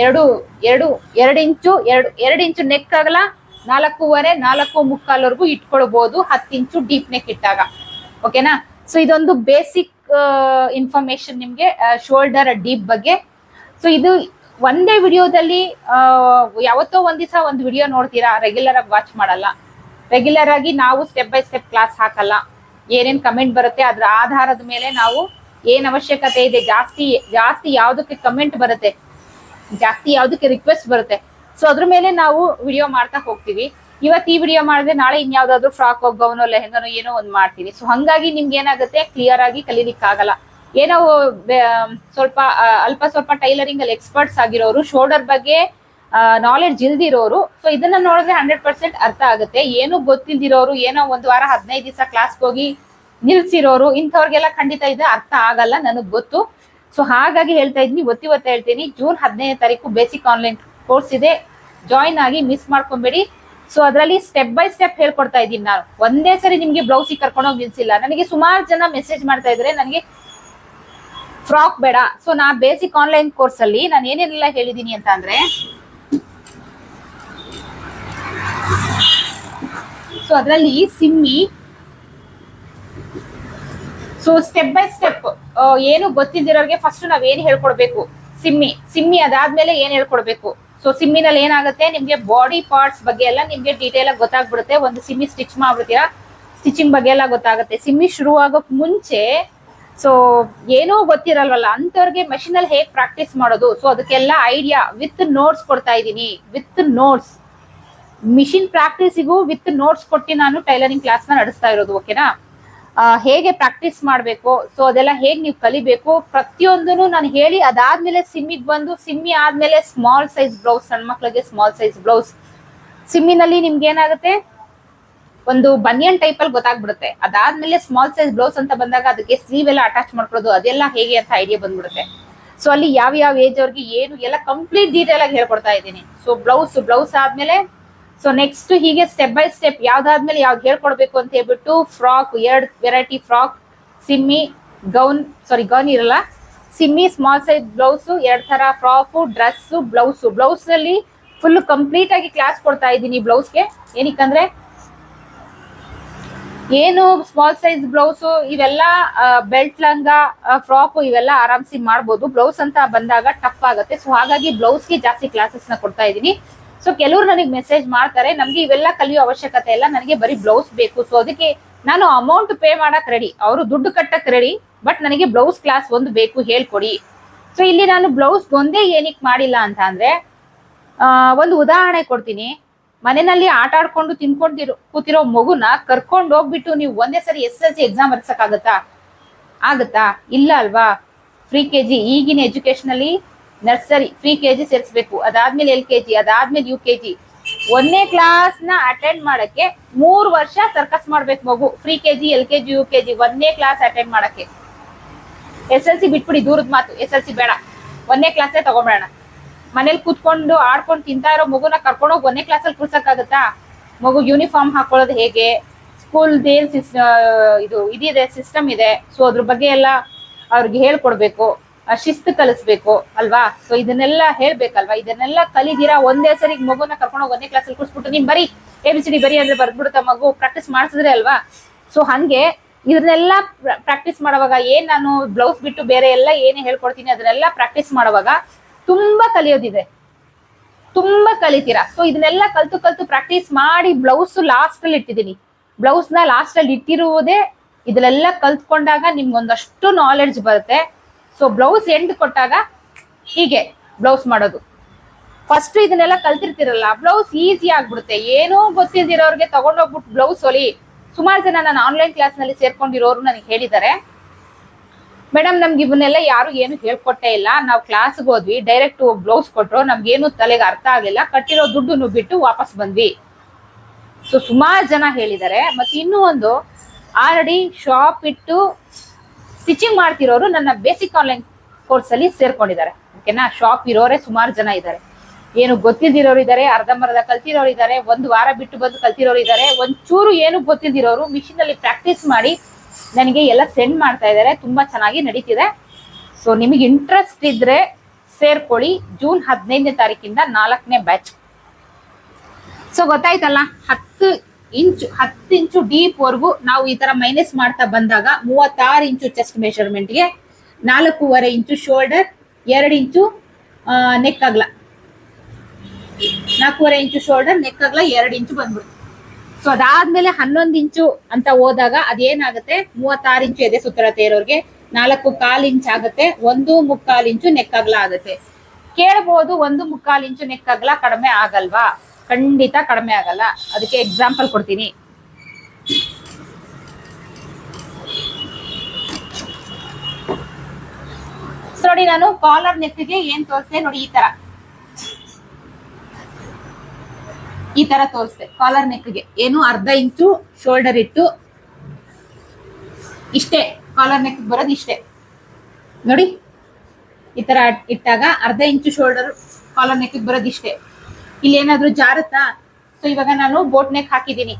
2 ಇಂಚು ನೆಕ್ ಆಗಲ 4.5 4.75 ಇಟ್ಕೊಳ್ಬಹುದು 10 ಇಂಚು ಡೀಪ್ ನೆಕ್ ಇಟ್ಟಾಗ. ಓಕೆನಾ? ಸೊ ಇದೊಂದು ಬೇಸಿಕ್ ಇನ್ಫಾರ್ಮೇಶನ್ ನಿಮ್ಗೆ ಶೋಲ್ಡರ್ ಡೀಪ್ ಬಗ್ಗೆ. ಸೊ ಇದು ಒಂದೇ ವಿಡಿಯೋದಲ್ಲಿ ಯಾವತ್ತೋ ಒಂದ್ ದಿವಸ ಒಂದು ವಿಡಿಯೋ ನೋಡ್ತೀರಾ, ರೆಗ್ಯುಲರ್ ಆಗಿ ವಾಚ್ ಮಾಡಲ್ಲ. ರೆಗ್ಯುಲರ್ ಆಗಿ ನಾವು ಸ್ಟೆಪ್ ಬೈ ಸ್ಟೆಪ್ ಕ್ಲಾಸ್ ಹಾಕಲ್ಲ. ಏನೇನ್ ಕಮೆಂಟ್ ಬರುತ್ತೆ ಅದ್ರ ಆಧಾರದ ಮೇಲೆ ನಾವು ಏನ್ ಅವಶ್ಯಕತೆ ಇದೆ, ಜಾಸ್ತಿ ಯಾವ್ದಕ್ಕೆ ಕಮೆಂಟ್ ಬರುತ್ತೆ, ಜಾಸ್ತಿ ಯಾವ್ದಕ್ಕೆ ರಿಕ್ವೆಸ್ಟ್ ಬರುತ್ತೆ, ಸೊ ಅದ್ರ ಮೇಲೆ ನಾವು ವಿಡಿಯೋ ಮಾಡ್ತಾ ಹೋಗ್ತೀವಿ. ಇವತ್ತು ಈ ವಿಡಿಯೋ ಮಾಡಿದ್ರೆ ನಾಳೆ ಇನ್ಯಾವ್ದಾದ್ರು ಫ್ರಾಕ್ ಗೌನೋ ಲೆಹಂಗಾನೋ ಏನೋ ಒಂದ್ ಮಾಡ್ತೀವಿ. ಸೊ ಹಂಗಾಗಿ ನಿಮ್ಗೆ ಏನಾಗುತ್ತೆ, ಕ್ಲಿಯರ್ ಆಗಿ ಕಲೀಲಿಕ್ಕೆ ಆಗಲ್ಲ. ಏನೋ ಅಲ್ಪ ಸ್ವಲ್ಪ ಟೈಲರಿಂಗ್ ಅಲ್ಲಿ ಎಕ್ಸ್ಪರ್ಟ್ಸ್ ಆಗಿರೋರು, ಶೋಲ್ಡರ್ ಬಗ್ಗೆ ನಾಲೆಡ್ಜ್ ಇಲ್ದಿರೋರು, ಸೊ ಇದನ್ನ ನೋಡಿದ್ರೆ 100% ಅರ್ಥ ಆಗುತ್ತೆ. ಏನು ಗೊತ್ತಿಲ್ದಿರೋರು, ಏನೋ 1 ವಾರ 15 ದಿವಸ ಕ್ಲಾಸ್ಗೆ ಹೋಗಿ ನಿಲ್ಸಿರೋರು, ಇಂಥವ್ರಿಗೆಲ್ಲ ಖಂಡಿತ ಇದು ಅರ್ಥ ಆಗಲ್ಲ, ನನಗ್ ಗೊತ್ತು. ಸೊ ಹಾಗಾಗಿ ಹೇಳ್ತಾ ಇದ್ದೀನಿ, ಇವತ್ತು ಹೇಳ್ತೀನಿ, June 15ನೇ ತಾರೀಕು ಬೇಸಿಕ್ ಆನ್ಲೈನ್ ಕೋರ್ಸ್ ಇದೆ, ಜಾಯಿನ್ ಆಗಿ, ಮಿಸ್ ಮಾಡ್ಕೊಂಬೇಡಿ. ಸೊ ಅದರಲ್ಲಿ ಸ್ಟೆಪ್ ಬೈ ಸ್ಟೆಪ್ ಹೇಳ್ಕೊಡ್ತಾ ಇದ್ದೀನಿ. ನಾನು ಒಂದೇ ಸರಿ ನಿಮ್ಗೆ ಬ್ಲೌಸ್ ಕರ್ಕೊಂಡೋಗಿ ನಿಲ್ಸಿಲ್ಲ. ನನಗೆ ಸುಮಾರು ಜನ ಮೆಸೇಜ್ ಮಾಡ್ತಾ ಇದ್ರೆ ನನಗೆ ಫ್ರಾಕ್ ಬೇಡ. ಸೊ ನಾ ಬೇಸಿಕ್ ಆನ್ಲೈನ್ ಕೋರ್ಸ್ ಅಲ್ಲಿ ನಾನು ಏನೇನೆಲ್ಲ ಹೇಳಿದೀನಿ ಅಂತ ಅಂದ್ರೆ, ಸೊ ಅದರಲ್ಲಿ Simmi, so step by step ಏನು ಗೊತ್ತಿದ್ದಿರೋರಿಗೆ ಫಸ್ಟ್ ನಾವ್ ಏನ್ ಹೇಳ್ಕೊಡ್ಬೇಕು, ಸಿಮ್ಮಿ ಅದಾದ್ಮೇಲೆ ಏನ್ ಹೇಳ್ಕೊಡ್ಬೇಕು. ಸೊ ಸಿಮ್ಮಿನಲ್ಲಿ ಏನಾಗುತ್ತೆ, ನಿಮ್ಗೆ ಬಾಡಿ ಪಾರ್ಟ್ಸ್ ಬಗ್ಗೆ ಎಲ್ಲ ನಿಮ್ಗೆ ಡೀಟೇಲ್ ಆಗಿ ಗೊತ್ತಾಗ್ಬಿಡುತ್ತೆ. ಒಂದು ಸಿಮ್ಮಿ ಸ್ಟಿಚ್ ಮಾಡ್ಬಿಡ್ತೀರಾ, ಸ್ಟಿಚಿಂಗ್ ಬಗ್ಗೆ ಎಲ್ಲ ಗೊತ್ತಾಗುತ್ತೆ. ಸಿಮ್ಮಿ ಶುರು ಆಗೋಕ್ ಮುಂಚೆ ಸೊ ಏನೋ ಗೊತ್ತಿರಲ್ವಲ್ಲ ಅಂತವ್ರಿಗೆ ಮಷೀನ್ ಅಲ್ಲಿ ಹೇಗ್ ಪ್ರಾಕ್ಟೀಸ್ ಮಾಡೋದು, ಸೊ ಅದಕ್ಕೆಲ್ಲ ಐಡಿಯಾ ವಿತ್ ನೋಟ್ಸ್ ಕೊಡ್ತಾ ಇದ್ದೀನಿ. ವಿತ್ ನೋಟ್ಸ್, ಮಿಷಿನ್ ಪ್ರಾಕ್ಟೀಸಿಗೂ ವಿತ್ ನೋಟ್ಸ್ ಕೊಟ್ಟು ನಾನು ಟೈಲರಿಂಗ್ ಕ್ಲಾಸ್ ನ ನಡೆಸ್ತಾ ಇರೋದು. ಓಕೆನಾ? ಹೇಗೆ ಪ್ರಾಕ್ಟೀಸ್ ಮಾಡಬೇಕು, ಸೊ ಅದೆಲ್ಲ ಹೇಗೆ ನೀವು ಕಲಿಬೇಕು ಪ್ರತಿಯೊಂದನ್ನು ನಾನು ಹೇಳಿ ಅದಾದ್ಮೇಲೆ ಸಿಮ್ಮಿಗೆ ಬಂದು ಸಿಮ್ಮಿ ಆದ್ಮೇಲೆ ಸ್ಮಾಲ್ ಸೈಜ್ ಬ್ಲೌಸ್, ಸಣ್ಣ ಮಕ್ಳಿಗೆ ಸ್ಮಾಲ್ ಸೈಜ್ ಬ್ಲೌಸ್. ಸಿಮ್ಮಿನಲ್ಲಿ ನಿಮ್ಗೆ ಏನಾಗುತ್ತೆ, ಒಂದು ಬನಿಯನ್ ಟೈಪ್ ಅಲ್ಲಿ ಗೊತ್ತಾಗ್ಬಿಡುತ್ತೆ. ಅದಾದ್ಮೇಲೆ ಸ್ಮಾಲ್ ಸೈಜ್ ಬ್ಲೌಸ್ ಅಂತ ಬಂದಾಗ ಅದಕ್ಕೆ ಸ್ಲೀವ್ ಎಲ್ಲ ಅಟ್ಯಾಚ್ ಮಾಡ್ಕೊಳ್ಳೋದು ಅದೆಲ್ಲ ಹೇಗೆ ಅಂತ ಐಡಿಯಾ ಬಂದ್ಬಿಡುತ್ತೆ. ಸೊ ಅಲ್ಲಿ ಯಾವ ಏಜ್ ಅವ್ರಿಗೆ ಏನು ಎಲ್ಲ ಕಂಪ್ಲೀಟ್ ಡೀಟೇಲ್ ಆಗಿ ಹೇಳ್ಕೊಡ್ತಾ ಇದ್ದೀನಿ. ಸೊ ಬ್ಲೌಸ್ ಆದ್ಮೇಲೆ ಸೊ ನೆಕ್ಸ್ಟ್ ಹೀಗೆ ಸ್ಟೆಪ್ ಬೈ ಸ್ಟೆಪ್ ಯಾವ್ದಾದ್ಮೇಲೆ ಯಾವ್ದು ಹೇಳ್ಕೊಡ್ಬೇಕು ಅಂತ ಹೇಳ್ಬಿಟ್ಟು frock, 2 variety frock, Simmi, gown ಇರಲ್ಲ, ಸಿಮ್ಮಿ, ಸ್ಮಾಲ್ ಸೈಜ್ ಬ್ಲೌಸ್, 2 ತರ ಫ್ರಾಕು, ಡ್ರೆಸ್, ಬ್ಲೌಸ್ ಅಲ್ಲಿ ಫುಲ್ ಕಂಪ್ಲೀಟ್ ಆಗಿ ಕ್ಲಾಸ್ ಕೊಡ್ತಾ ಇದ್ದೀನಿ ಬ್ಲೌಸ್ಗೆ. ಏನಕ್ಕಂದ್ರೆ ಏನು ಸ್ಮಾಲ್ ಸೈಜ್ ಬ್ಲೌಸ್ ಇವೆಲ್ಲ ಬೆಲ್ಟ್ ಲಂಗ, ಫ್ರಾಕ್ ಇವೆಲ್ಲ ಆರಾಮ್ಸಿ ಮಾಡ್ಬೋದು. ಬ್ಲೌಸ್ ಅಂತ ಬಂದಾಗ ಟಫ್ ಆಗುತ್ತೆ. ಸೊ ಹಾಗಾಗಿ ಬ್ಲೌಸ್ಗೆ ಜಾಸ್ತಿ ಕ್ಲಾಸಸ್ ನ ಕೊಡ್ತಾ ಇದ್ದೀನಿ. ಸೊ ಕೆಲವರು ನನಗೆ ಮೆಸೇಜ್ ಮಾಡ್ತಾರೆ, ನಮ್ಗೆ ಇವೆಲ್ಲ ಕಲಿಯೋ ಅವಶ್ಯಕತೆ ಇಲ್ಲ, ನನಗೆ ಬರೀ ಬ್ಲೌಸ್ ಬೇಕು. ಸೊ ಅದಕ್ಕೆ ನಾನು ಅಮೌಂಟ್ ಪೇ ಮಾಡಕ್ ರೆಡಿ, ಅವರು ದುಡ್ಡು ಕಟ್ಟಕ್ ರೆಡಿ, ಬಟ್ ನನಗೆ ಬ್ಲೌಸ್ ಕ್ಲಾಸ್ ಒಂದು ಬೇಕು, ಹೇಳ್ಕೊಡಿ. ಸೊ ಇಲ್ಲಿ ನಾನು ಬ್ಲೌಸ್ ಒಂದೇ ಏನಕ್ಕೆ ಮಾಡಿಲ್ಲ ಅಂತ ಅಂದ್ರೆ ಒಂದು ಉದಾಹರಣೆ ಕೊಡ್ತೀನಿ. ಮನೆಯಲ್ಲಿ ಆಟ ಆಡ್ಕೊಂಡು ತಿನ್ಕೊಂಡಿರೋ ಕೂತಿರೋ ಮಗುನ ಕರ್ಕೊಂಡು ಹೋಗ್ಬಿಟ್ಟು ನೀವು ಒಂದೇ ಸರಿ SSLC ಎಕ್ಸಾಮ್ ಆಗತ್ತಾ? ಇಲ್ಲ ಅಲ್ವಾ? ಫ್ರೀ KG ಈಗಿನ ಎಜುಕೇಶನ್ ಅಲ್ಲಿ ನರ್ಸರಿ ಫ್ರೀ KG ಸೇರಿಸ್ಬೇಕು, ಅದಾದ್ಮೇಲೆ LKG, ಅದಾದ್ಮೇಲೆ UKG. 1ನೇ ಕ್ಲಾಸ್ ನ ಅಟೆಂಡ್ ಮಾಡಕ್ಕೆ 3 ವರ್ಷ ಸರ್ಕಸ್ ಮಾಡ್ಬೇಕು ಮಗು. ಫ್ರೀ KG, LKG, UKG 1ನೇ ಕ್ಲಾಸ್ ಅಟೆಂಡ್ ಮಾಡಕ್ಕೆ. SSLC ಬಿಟ್ಬಿಡಿ, ದೂರದ ಮಾತು, SSLC ಬೇಡ, 1ನೇ ಕ್ಲಾಸೇ ತಗೊಂಬೇಡ. ಮನೇಲಿ ಕೂತ್ಕೊಂಡು ಆಡ್ಕೊಂಡು ತಿಂತಾ ಇರೋ ಮಗುನ ಕರ್ಕೊಂಡೋಗಿ 1ನೇ ಕ್ಲಾಸಲ್ಲಿ ಕೂರ್ಸಕ್ಕಾಗತ್ತಾ? ಮಗು ಯೂನಿಫಾರ್ಮ್ ಹಾಕೊಳ್ಳೋದು ಹೇಗೆ, ಸ್ಕೂಲ್ ಇದಿದೆ, ಸಿಸ್ಟಮ್ ಇದೆ. ಸೊ ಅದ್ರ ಬಗ್ಗೆ ಎಲ್ಲ ಅವ್ರಿಗೆ ಹೇಳ್ಕೊಡ್ಬೇಕು, ಶಿಸ್ತು ಕಲಿಸ್ಬೇಕು ಅಲ್ವಾ? ಸೊ ಇದನ್ನೆಲ್ಲ ಹೇಳ್ಬೇಕಲ್ವಾ? ಇದನ್ನೆಲ್ಲ ಕಲಿದಿರಾ ಒಂದೇ ಸರಿ ಮಗುನ ಕರ್ಕೊಂಡೋಗಿ 1ನೇ ಕ್ಲಾಸಲ್ಲಿ ಕೂರ್ಸ್ಬಿಟ್ಟು ನೀನ್ ಬರೀ ABCD ಬರೀ ಅಂದ್ರೆ ಬರ್ದ್ಬಿಡುತ್ತ ಮಗು, ಪ್ರಾಕ್ಟೀಸ್ ಮಾಡಿಸಿದ್ರೆ ಅಲ್ವಾ? ಸೊ ಹಂಗೆ ಇದನ್ನೆಲ್ಲ ಪ್ರಾಕ್ಟೀಸ್ ಮಾಡುವಾಗ ನಾನು ಬ್ಲೌಸ್ ಬಿಟ್ಟು ಬೇರೆ ಎಲ್ಲ ಏನೇ ಹೇಳ್ಕೊಡ್ತೀನಿ ಅದನ್ನೆಲ್ಲ ಪ್ರಾಕ್ಟೀಸ್ ಮಾಡುವಾಗ ತುಂಬಾ ಕಲಿಯೋದಿದೆ, ತುಂಬಾ ಕಲಿತೀರಾ. ಸೊ ಇದನ್ನೆಲ್ಲ ಕಲ್ತು ಪ್ರಾಕ್ಟೀಸ್ ಮಾಡಿ ಬ್ಲೌಸ್ ಲಾಸ್ಟ್ ಅಲ್ಲಿ ಇಟ್ಟಿದ್ದೀನಿ. ಬ್ಲೌಸ್ ನ ಲಾಸ್ಟ್ ಅಲ್ಲಿ ಇಟ್ಟಿರುವುದೇ ಇದನ್ನೆಲ್ಲ ಕಲ್ತ್ಕೊಂಡಾಗ ನಿಮ್ಗೊಂದಷ್ಟು ನಾಲೆಡ್ಜ್ ಬರುತ್ತೆ. ಸೊ ಬ್ಲೌಸ್ ಎಂಡ್ ಕೊಟ್ಟಾಗ ಹೀಗೆ ಬ್ಲೌಸ್ ಮಾಡೋದು. ಫಸ್ಟ್ ಇದನ್ನೆಲ್ಲ ಕಲ್ತಿರ್ತಿರಲ್ಲ, ಬ್ಲೌಸ್ ಈಸಿ ಆಗ್ಬಿಡುತ್ತೆ. ಏನೋ ಗೊತ್ತಿಲ್ದಿರೋರ್ಗೆ ತಗೊಂಡೋಗ್ಬಿಟ್ಟು ಬ್ಲೌಸ್ ಹೊಲಿ. ಸುಮಾರು ಜನ ನಾನು ಆನ್ಲೈನ್ ಕ್ಲಾಸ್ ನಲ್ಲಿ ಸೇರ್ಕೊಂಡಿರೋರು ನನಗೆ ಹೇಳಿದ್ದಾರೆ, ಮೇಡಮ್ ನಮ್ಗೆ ಇವನ್ನೆಲ್ಲ ಯಾರು ಏನು ಹೇಳ್ಕೊಟ್ಟೇ ಇಲ್ಲ, ನಾವು ಕ್ಲಾಸ್ಗೆ ಹೋದ್ವಿ, ಡೈರೆಕ್ಟ್ ಬ್ಲೌಸ್ ಕೊಟ್ರು, ನಮ್ಗೇನು ತಲೆಗೆ ಅರ್ಥ ಆಗ್ಲಿಲ್ಲ, ಕಟ್ಟಿರೋ ದುಡ್ಡು ಬಿಟ್ಟು ವಾಪಸ್ ಬಂದ್ವಿ. ಸೊ ಸುಮಾರು ಜನ ಹೇಳಿದ್ದಾರೆ. ಮತ್ತೆ ಇನ್ನೂ ಒಂದು, ಆಲ್ರೆಡಿ ಶಾಪ್ ಇಟ್ಟು ಸ್ಟಿಚಿಂಗ್ ಮಾಡ್ತಿರೋರು ನನ್ನ ಬೇಸಿಕ್ ಆನ್ಲೈನ್ ಕೋರ್ಸ್ ಅಲ್ಲಿ ಸೇರ್ಕೊಂಡಿದ್ದಾರೆ. ಓಕೆನಾ? ಶಾಪ್ ಇರೋರೆ ಸುಮಾರು ಜನ ಇದ್ದಾರೆ, ಏನು ಗೊತ್ತಿಲ್ದಿರೋರು ಇದ್ದಾರೆ, ಅರ್ಧಂಬರ್ಧ ಕಲ್ತಿರೋರು ಇದ್ದಾರೆ, 1 ವಾರ ಬಿಟ್ಟು ಬಂದು ಕಲ್ತಿರೋರು ಇದ್ದಾರೆ, ಒಂಚೂರು ಏನು ಗೊತ್ತಿಲ್ದಿರೋರು ಮಿಷಿನ್ ಅಲ್ಲಿ ಪ್ರಾಕ್ಟೀಸ್ ಮಾಡಿ ನನಗೆ ಎಲ್ಲ ಸೆಂಡ್ ಮಾಡ್ತಾ ಇದ್ದಾರೆ. ತುಂಬಾ ಚೆನ್ನಾಗಿ ನಡೀತಿದೆ. ಸೊ ನಿಮಗೆ ಇಂಟ್ರೆಸ್ಟ್ ಇದ್ರೆ ಸೇರ್ಕೊಳ್ಳಿ. ಜೂನ್ 15ನೇ ತಾರೀಕಿಂದ 4ನೇ ಬ್ಯಾಚ್. ಸೊ ಗೊತ್ತಾಯ್ತಲ್ಲ, 10 ಇಂಚು ಡೀಪ್ ವರ್ಗು ನಾವು ಈ ತರ ಮೈನಸ್ ಮಾಡ್ತಾ ಬಂದಾಗ 36 ಇಂಚು ಚೆಸ್ಟ್ ಮೆಷರ್ಮೆಂಟ್ಗೆ, 4.5 ಇಂಚು ಶೋಲ್ಡರ್, 2 ಇಂಚು ನೆಕ್ ಅಗಲ, 4.5 ಇಂಚು ಶೋಲ್ಡರ್, ನೆಕ್ ಅಗಲ 2 ಇಂಚು ಬಂದ್ಬಿಡುತ್ತೆ. ಸೊ ಅದಾದ್ಮೇಲೆ 11 ಇಂಚು ಅಂತ ಹೋದಾಗ ಅದೇನಾಗುತ್ತೆ, 36 ಇಂಚು ಎದೆ ಸುತ್ತಳತೆ ಇರೋರಿಗೆ 4.25 ಇಂಚ್ ಆಗುತ್ತೆ, 1.25 ಇಂಚು ನೆಕ್ ಅಗಲ ಆಗುತ್ತೆ. ಕೇಳಬಹುದು, 1.25 ಇಂಚು ನೆಕ್ ಅಗಲ ಕಡಿಮೆ ಆಗಲ್ವಾ? ಖಂಡಿತ ಕಡಿಮೆ ಆಗಲ್ಲ. ಅದಕ್ಕೆ ಎಕ್ಸಾಂಪಲ್ ಕೊಡ್ತೀನಿ. ನೋಡಿ, ನಾನು ಕಾಲರ್ ನೆಕ್ಗೆ ಏನ್ ತೋರಿಸ್ದೆ ನೋಡಿ, ಈ ತರ ತೋರಿಸ್ದೆ. ಕಾಲರ್ ನೆಕ್ಗೆ ಏನು 1/2 ಇಂಚು ಶೋಲ್ಡರ್ ಇಟ್ಟು ಇಷ್ಟೇ, ಕಾಲರ್ ನೆಕ್ ಬರೋದು ಇಷ್ಟೇ ನೋಡಿ. ಈ ತರ ಇಟ್ಟಾಗ 1/2 ಇಂಚು ಶೋಲ್ಡರ್ ಕಾಲರ್ ನೆಕ್ ಬರೋದು ಇಷ್ಟೇ. ಇಲ್ಲಿ ಏನಾದ್ರು ಜಾರುತ್ತಾ? ಸೊ ಇವಾಗ ನಾನು ಬೋಟ್ ನೆಕ್ ಹಾಕಿದ್ದೀನಿ,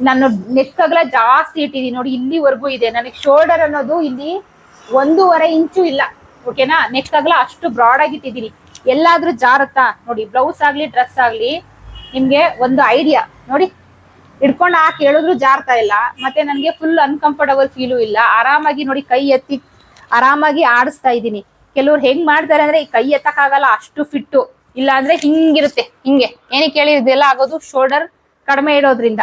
ನಾನು ನೆಕ್ ಅಗಲ ಜಾಸ್ತಿ ಇಟ್ಟಿದ್ದೀನಿ ನೋಡಿ, ಇಲ್ಲಿವರೆಗೂ ಇದೆ. ನನಗೆ ಶೋಲ್ಡರ್ ಅನ್ನೋದು ಇಲ್ಲಿ 1.25 ಇಂಚು ಇಲ್ಲ. ಓಕೆನಾ? ನೆಕ್ ಅಗಲ ಅಷ್ಟು ಬ್ರಾಡ್ ಆಗಿ ಇಟ್ಟಿದ್ದೀನಿ. ಎಲ್ಲಾದ್ರೂ ಜಾರುತ್ತಾ ನೋಡಿ? ಬ್ಲೌಸ್ ಆಗ್ಲಿ ಡ್ರೆಸ್ ಆಗ್ಲಿ ನಿಮ್ಗೆ ಒಂದು ಐಡಿಯಾ ನೋಡಿ, ಹಿಡ್ಕೊಂಡು ಹಾಕಿ ಹೇಳಿದ್ರು ಜಾರ್ತಾ ಇಲ್ಲ, ಮತ್ತೆ ನನಗೆ ಫುಲ್ ಅನ್ಕಂಫರ್ಟಬಲ್ ಫೀಲು ಇಲ್ಲ. ಆರಾಮಾಗಿ ನೋಡಿ, ಕೈ ಎತ್ತಿ ಆರಾಮಾಗಿ ಆಡಿಸ್ತಾ ಇದ್ದೀನಿ. ಕೆಲವ್ರು ಹೆಂಗ್ ಮಾಡ್ತಾರೆ ಅಂದ್ರೆ ಈ ಕೈ ಎತ್ತಕ್ಕಾಗಲ್ಲ, ಅಷ್ಟು ಫಿಟ್ಟು ಇಲ್ಲ ಅಂದ್ರೆ ಹಿಂಗಿರುತ್ತೆ. ಹಿಂಗೆ ಏನಕ್ಕೆ ಹೇಳಿ ಇದೆಲ್ಲ ಆಗೋದು ಶೋಲ್ಡರ್ ಕಡಿಮೆ ಇರೋದ್ರಿಂದ.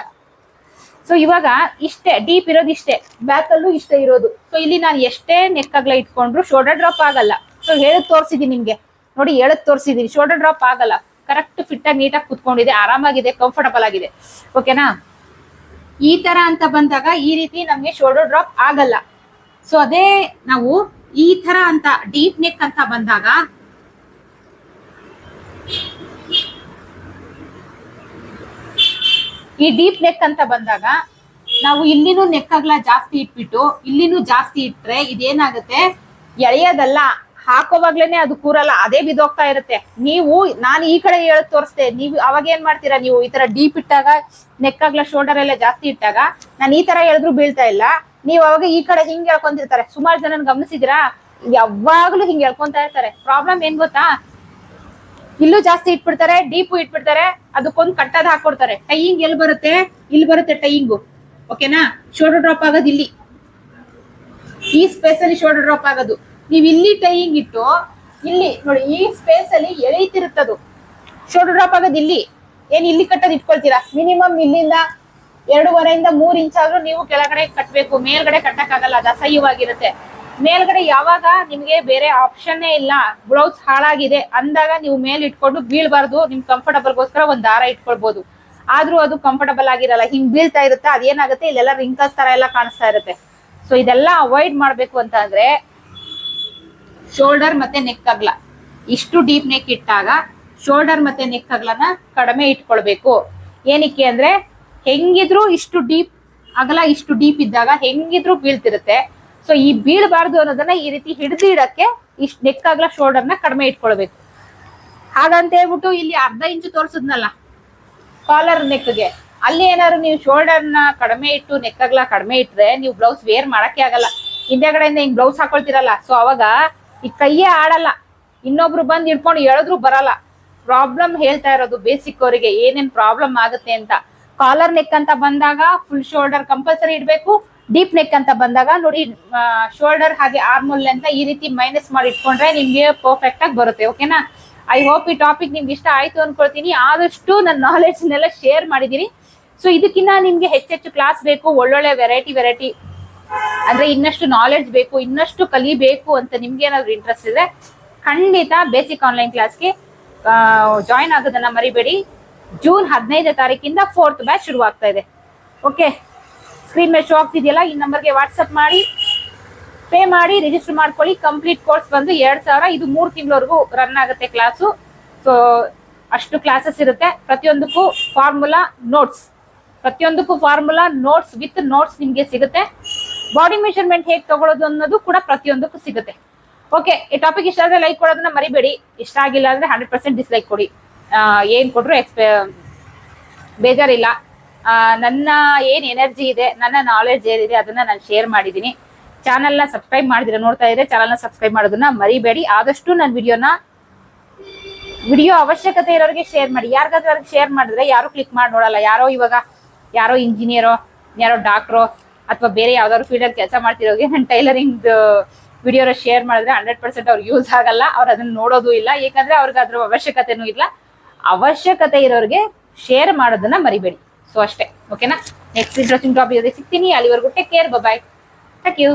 ಸೊ ಇವಾಗ ಇಷ್ಟೇ ಡೀಪ್ ಇರೋದು, ಇಷ್ಟೇ ಬ್ಯಾಕ್ ಅಲ್ಲೂ ಇಷ್ಟೇ ಇರೋದು. ಸೊ ಇಲ್ಲಿ ನಾನು ಎಷ್ಟೇ ನೆಕ್ ಅಗಲ ಇಟ್ಕೊಂಡ್ರು ಶೋಲ್ಡರ್ ಡ್ರಾಪ್ ಆಗಲ್ಲ. ಸೊ ಹೇಳದ್ ತೋರಿಸಿದೀನಿ ನಿಮ್ಗೆ ನೋಡಿ, ಹೇಳದ್ ತೋರಿಸಿದೀನಿ, ಶೋಲ್ಡರ್ ಡ್ರಾಪ್ ಆಗಲ್ಲ. ಕರೆಕ್ಟ್ ಫಿಟ್ ಆಗಿ ನೀಟಾಗಿ ಕುತ್ಕೊಂಡಿದೆ, ಆರಾಮಾಗಿದೆ, ಕಂಫರ್ಟಬಲ್ ಆಗಿದೆ. ಓಕೆನಾ? ಈ ತರ ಅಂತ ಬಂದಾಗ ಈ ರೀತಿ ನಮ್ಗೆ ಶೋಲ್ಡರ್ ಡ್ರಾಪ್ ಆಗಲ್ಲ. ಸೊ ಅದೇ ನಾವು ಈ ತರ ಅಂತ ಡೀಪ್ ನೆಕ್ ಅಂತ ಬಂದಾಗ ಈ ಡೀಪ್ ನೆಕ್ ಅಂತ ಬಂದಾಗ ನಾವು ಇಲ್ಲಿನೂ ನೆಕ್ ಅಗಲ ಜಾಸ್ತಿ ಇಟ್ಬಿಟ್ಟು ಇಲ್ಲಿನೂ ಜಾಸ್ತಿ ಇಟ್ರೆ ಇದೇನಾಗುತ್ತೆ, ಎಳೆಯೋದಲ್ಲ, ಹಾಕೋವಾಗ್ಲೇನೆ ಅದು ಕೂರಲ್ಲ, ಅದೇ ಬಿದ್ದೋಗ್ತಾ ಇರುತ್ತೆ. ನೀವು ನಾನು ಈ ಕಡೆ ಹೇಳಕ್ ತೋರಿಸ್ತೆ, ನೀವು ಅವಾಗ ಏನ್ ಮಾಡ್ತೀರಾ, ನೀವು ಈ ತರ ಡೀಪ್ ಇಟ್ಟಾಗ ನೆಕ್ ಅಗಲ ಶೋಲ್ಡರ್ ಎಲ್ಲ ಜಾಸ್ತಿ ಇಟ್ಟಾಗ ನಾನು ಈ ತರ ಹೇಳಿದ್ರು ಬೀಳ್ತಾ ಇಲ್ಲ, ನೀವು ಅವಾಗ ಈ ಕಡೆ ಹಿಂಗ್ ಹೇಳ್ಕೊಂತಿರ್ತಾರೆ. ಸುಮಾರು ಜನ ಗಮನಿಸಿದಿರಾ, ಯಾವಾಗ್ಲೂ ಹಿಂಗ್ ಹೇಳ್ಕೊಂತಾ ಇರ್ತಾರೆ. ಪ್ರಾಬ್ಲಮ್ ಏನ್ ಗೊತ್ತಾ, ಇಲ್ಲೂ ಜಾಸ್ತಿ ಇಟ್ಬಿಡ್ತಾರೆ, ಡೀಪು ಇಟ್ಬಿಡ್ತಾರೆ, ಅದಕ್ಕೊಂದು ಕಟ್ಟದ್ ಹಾಕೊಡ್ತಾರೆ. ಟೈಯಿಂಗ್ ಎಲ್ಲಿ ಬರುತ್ತೆ, ಇಲ್ಲಿ ಬರುತ್ತೆ ಟೈಯಿಂಗು. ಓಕೆನಾ, ಶೋಲ್ಡರ್ ಡ್ರಾಪ್ ಆಗೋದು ಇಲ್ಲಿ, ಈ ಸ್ಪೇಸ್ ಅಲ್ಲಿ ಶೋಲ್ಡರ್ ಡ್ರಾಪ್ ಆಗೋದು. ನೀವು ಇಲ್ಲಿ ಟೈಯಿಂಗ್ ಇಟ್ಟು ಇಲ್ಲಿ ನೋಡಿ, ಈ ಸ್ಪೇಸ್ ಅಲ್ಲಿ ಎಳೀತಿರುತ್ತದು. ಶೋಲ್ಡರ್ ಡ್ರಾಪ್ ಆಗೋದು ಇಲ್ಲಿ. ಏನ್ ಇಲ್ಲಿ ಕಟ್ಟೋದು ಇಟ್ಕೊಳ್ತೀರಾ, ಮಿನಿಮಮ್ ಇಲ್ಲಿಂದ 2.5 ಇಂದ 3 ಇಂಚ್ ಆದ್ರೂ ನೀವು ಕೆಳಗಡೆ ಕಟ್ಬೇಕು, ಮೇಲ್ಗಡೆ ಕಟ್ಟಕ್ ಆಗಲ್ಲ, ಅದು ಅಸಹ್ಯವಾಗಿರುತ್ತೆ. ಮೇಲ್ಗಡೆ ಯಾವಾಗ ನಿಮ್ಗೆ ಬೇರೆ ಆಪ್ಷನ್ನೇ ಇಲ್ಲ, ಬ್ಲೌಸ್ ಹಾಳಾಗಿದೆ ಅಂದಾಗ ನೀವು ಮೇಲ್ ಇಟ್ಕೊಂಡು ಬೀಳ್ಬಾರ್ದು. ನಿಮ್ ಕಂಫರ್ಟಬಲ್ಗೋಸ್ಕರ ಒಂದ್ ದಾರ ಇಟ್ಕೊಳ್ಬಹುದು, ಆದ್ರೂ ಅದು ಕಂಫರ್ಟಬಲ್ ಆಗಿರಲ್ಲ, ಹಿಂಗ್ ಬೀಳ್ತಾ ಇರುತ್ತೆ. ಅದೇನಾಗುತ್ತೆ, ಇಲ್ಲೆಲ್ಲ ರಿಂಕಲ್ಸ್ ತರ ಎಲ್ಲ ಕಾಣಿಸ್ತಾ ಇರುತ್ತೆ. ಸೊ ಇದೆಲ್ಲ ಅವಾಯ್ಡ್ ಮಾಡ್ಬೇಕು ಅಂತ ಅಂದ್ರೆ ಶೋಲ್ಡರ್ ಮತ್ತೆ ನೆಕ್ ಅಗಲ ಇಷ್ಟು ಡೀಪ್ ನೆಕ್ ಇಟ್ಟಾಗ ಶೋಲ್ಡರ್ ಮತ್ತೆ ನೆಕ್ ಅಗಲನ ಕಡಿಮೆ ಇಟ್ಕೊಳ್ಬೇಕು. ಏನಕ್ಕೆ ಅಂದ್ರೆ ಹೆಂಗಿದ್ರು ಇಷ್ಟು ಡೀಪ್ ಅಗಲ, ಇಷ್ಟು ಡೀಪ್ ಇದ್ದಾಗ ಹೆಂಗಿದ್ರು ಬೀಳ್ತಿರುತ್ತೆ. ಸೊ ಈ ಬೀಳ್ಬಾರ್ದು ಅನ್ನೋದನ್ನ ಈ ರೀತಿ ಹಿಡಿದು ಇಡಕ್ಕೆ ಇಷ್ಟು ನೆಕ್ ಅಗಲ ಶೋಲ್ಡರ್ನ ಕಡಿಮೆ ಇಟ್ಕೊಳ್ಬೇಕು. ಹಾಗಂತ ಹೇಳ್ಬಿಟ್ಟು ಇಲ್ಲಿ 1/2 ಇಂಚು ತೋರಿಸಿದ್ನಲ್ಲ ಕಾಲರ್ ನೆಕ್ಗೆ, ಅಲ್ಲಿ ಏನಾದ್ರು ನೀವು ಶೋಲ್ಡರ್ನ ಕಡಿಮೆ ಇಟ್ಟು ನೆಕ್ ಅಗಲ ಕಡಿಮೆ ಇಟ್ರೆ ನೀವು ಬ್ಲೌಸ್ ವೇರ್ ಮಾಡಕ್ಕೆ ಆಗಲ್ಲ. ಹಿಂದೆಗಡೆಯಿಂದ ಹಿಂಗ್ ಬ್ಲೌಸ್ ಹಾಕೊಳ್ತಿರಲ್ಲ, ಸೊ ಅವಾಗ ಈ ಕೈಯೇ ಆಡಲ್ಲ, ಇನ್ನೊಬ್ರು ಬಂದು ಹಿಡ್ಕೊಂಡು ಎಳೆದ್ರು ಬರಲ್ಲ. ಪ್ರಾಬ್ಲಮ್ ಹೇಳ್ತಾ ಇರೋದು ಬೇಸಿಕ್ ಅವರಿಗೆ ಏನೇನ್ ಪ್ರಾಬ್ಲಮ್ ಆಗುತ್ತೆ ಅಂತ. ಕಾಲರ್ ನೆಕ್ ಅಂತ ಬಂದಾಗ ಫುಲ್ ಶೋಲ್ಡರ್ ಕಂಪಲ್ಸರಿ ಇಡ್ಬೇಕು. ಡೀಪ್ ನೆಕ್ ಅಂತ ಬಂದಾಗ ನೋಡಿ, ಶೋಲ್ಡರ್ ಹಾಗೆ ಆರ್ಮೋಲ್ ಅಂತ ಈ ರೀತಿ ಮೈನಸ್ ಮಾಡಿ ಇಟ್ಕೊಂಡ್ರೆ ನಿಮ್ಗೆ ಪರ್ಫೆಕ್ಟ್ ಆಗಿ ಬರುತ್ತೆ. ಓಕೆನಾ, ಐ ಹೋಪ್ ಈ ಟಾಪಿಕ್ ನಿಮ್ಗೆ ಇಷ್ಟ ಆಯ್ತು ಅನ್ಕೊಳ್ತೀನಿ. ಆದಷ್ಟು ನನ್ನ ನಾಲೆಡ್ಜ್ನೆಲ್ಲ ಶೇರ್ ಮಾಡಿದೀನಿ. ಸೊ ಇದಕ್ಕಿಂತ ನಿಮ್ಗೆ ಹೆಚ್ಚೆಚ್ಚು ಕ್ಲಾಸ್ ಬೇಕು, ಒಳ್ಳೊಳ್ಳೆ ವೆರೈಟಿ ಅಂದ್ರೆ ಇನ್ನಷ್ಟು ನಾಲೆಡ್ಜ್ ಬೇಕು, ಇನ್ನಷ್ಟು ಕಲಿಬೇಕು ಅಂತ ನಿಮ್ಗೆ ಏನಾದ್ರು ಇಂಟ್ರೆಸ್ಟ್ ಇದೆ, ಖಂಡಿತ ಬೇಸಿಕ್ ಆನ್ಲೈನ್ ಕ್ಲಾಸ್ಗೆ ಜಾಯಿನ್ ಆಗೋದನ್ನ ಮರಿಬೇಡಿ. ಜೂನ್ 15ನೇ ತಾರೀಕಿಂದ 4th ಬ್ಯಾಚ್ ಶುರು ಆಗ್ತಾ ಇದೆ. ಓಕೆ, ಸ್ಕ್ರೀನ್ ಮೇಲೆ ಶೋ ಆಗ್ತಿದೆಯಲ್ಲ, ಈ ನಂಬರ್ಗೆ ವಾಟ್ಸಪ್ ಮಾಡಿ ಪೇ ಮಾಡಿ ರಿಜಿಸ್ಟರ್ ಮಾಡ್ಕೊಳ್ಳಿ. ಕಂಪ್ಲೀಟ್ ಕೋರ್ಸ್ ಬಂದು 2000. ಇದು 3 ತಿಂಗಳವರೆಗೂ ರನ್ ಆಗುತ್ತೆ ಕ್ಲಾಸು. ಸೊ ಅಷ್ಟು ಕ್ಲಾಸಸ್ ಇರುತ್ತೆ. ಪ್ರತಿಯೊಂದಕ್ಕೂ ಫಾರ್ಮುಲಾ ನೋಟ್ಸ್ ವಿತ್ ನೋಟ್ಸ್ ನಿಮ್ಗೆ ಸಿಗುತ್ತೆ. ಬಾಡಿ ಮೆಷರ್ಮೆಂಟ್ ಹೇಗೆ ತಗೊಳ್ಳೋದು ಅನ್ನೋದು ಕೂಡ ಪ್ರತಿಯೊಂದಕ್ಕೂ ಸಿಗುತ್ತೆ. ಓಕೆ, ಈ ಟಾಪಿಕ್ ಇಷ್ಟ ಆದ್ರೆ ಲೈಕ್ ಕೊಡೋದನ್ನ ಮರಿಬೇಡಿ. ಇಷ್ಟ ಆಗಿಲ್ಲ ಅಂದ್ರೆ 100% ಡಿಸ್ಲೈಕ್ ಕೊಡಿ. ಏನ್ ಕೊಟ್ರು ಬೇಜಾರಿಲ್ಲ. ನನ್ನ ಏನ್ ಎನರ್ಜಿ ಇದೆ, ನನ್ನ ನಾಲೆಡ್ಜ್ ಏನಿದೆ ಅದನ್ನ ನಾನು ಶೇರ್ ಮಾಡಿದೀನಿ. ಚಾನಲ್ನ ಸಬ್ಸ್ಕ್ರೈಬ್ ಮಾಡಿದ್ರೆ ನೋಡ್ತಾ ಇದ್ರೆ ಚಾನಲ್ನ ಸಬ್ಸ್ಕ್ರೈಬ್ ಮಾಡೋದನ್ನ ಮರಿಬೇಡಿ. ಆದಷ್ಟು ನನ್ನ ವಿಡಿಯೋ ಅವಶ್ಯಕತೆ ಇರೋರಿಗೆ ಶೇರ್ ಮಾಡಿ. ಯಾರಿಗಾದ್ರೂ ಅವ್ರಿಗೆ ಶೇರ್ ಮಾಡಿದ್ರೆ ಯಾರು ಕ್ಲಿಕ್ ಮಾಡಿ ನೋಡಲ್ಲ. ಯಾರೋ ಇಂಜಿನಿಯರೋ, ಯಾರೋ ಡಾಕ್ಟ್ರೋ ಅಥವಾ ಬೇರೆ ಯಾವ್ದಾದ್ರು ಫೀಲ್ಡಲ್ಲಿ ಕೆಲಸ ಮಾಡ್ತಿರೋರಿಗೆ ನಾನು ಟೈಲರಿಂಗ್ ವಿಡಿಯೋನ ಶೇರ್ ಮಾಡಿದ್ರೆ 100% ಅವ್ರಿಗೆ ಯೂಸ್ ಆಗಲ್ಲ. ಅವ್ರು ಅದನ್ನ ನೋಡೋದು ಇಲ್ಲ, ಯಾಕಂದ್ರೆ ಅವ್ರಿಗೆ ಅದ್ರ ಅವಶ್ಯಕತೆನೂ ಇಲ್ಲ. ಅವಶ್ಯಕತೆ ಇರೋರಿಗೆ ಶೇರ್ ಮಾಡೋದನ್ನ ಮರಿಬೇಡಿ. ಸೊ ಅಷ್ಟೇ. ಓಕೆನಾ, ನೆಕ್ಸ್ಟ್ ಇಂಟ್ರೆಸ್ಟಿಂಗ್ ಟಾಪಿಕ್ ಜೊತೆ ಸಿಗ್ತೀನಿ. ಅಲ್ಲಿವರೆಗೂ take care, bye. Thank you.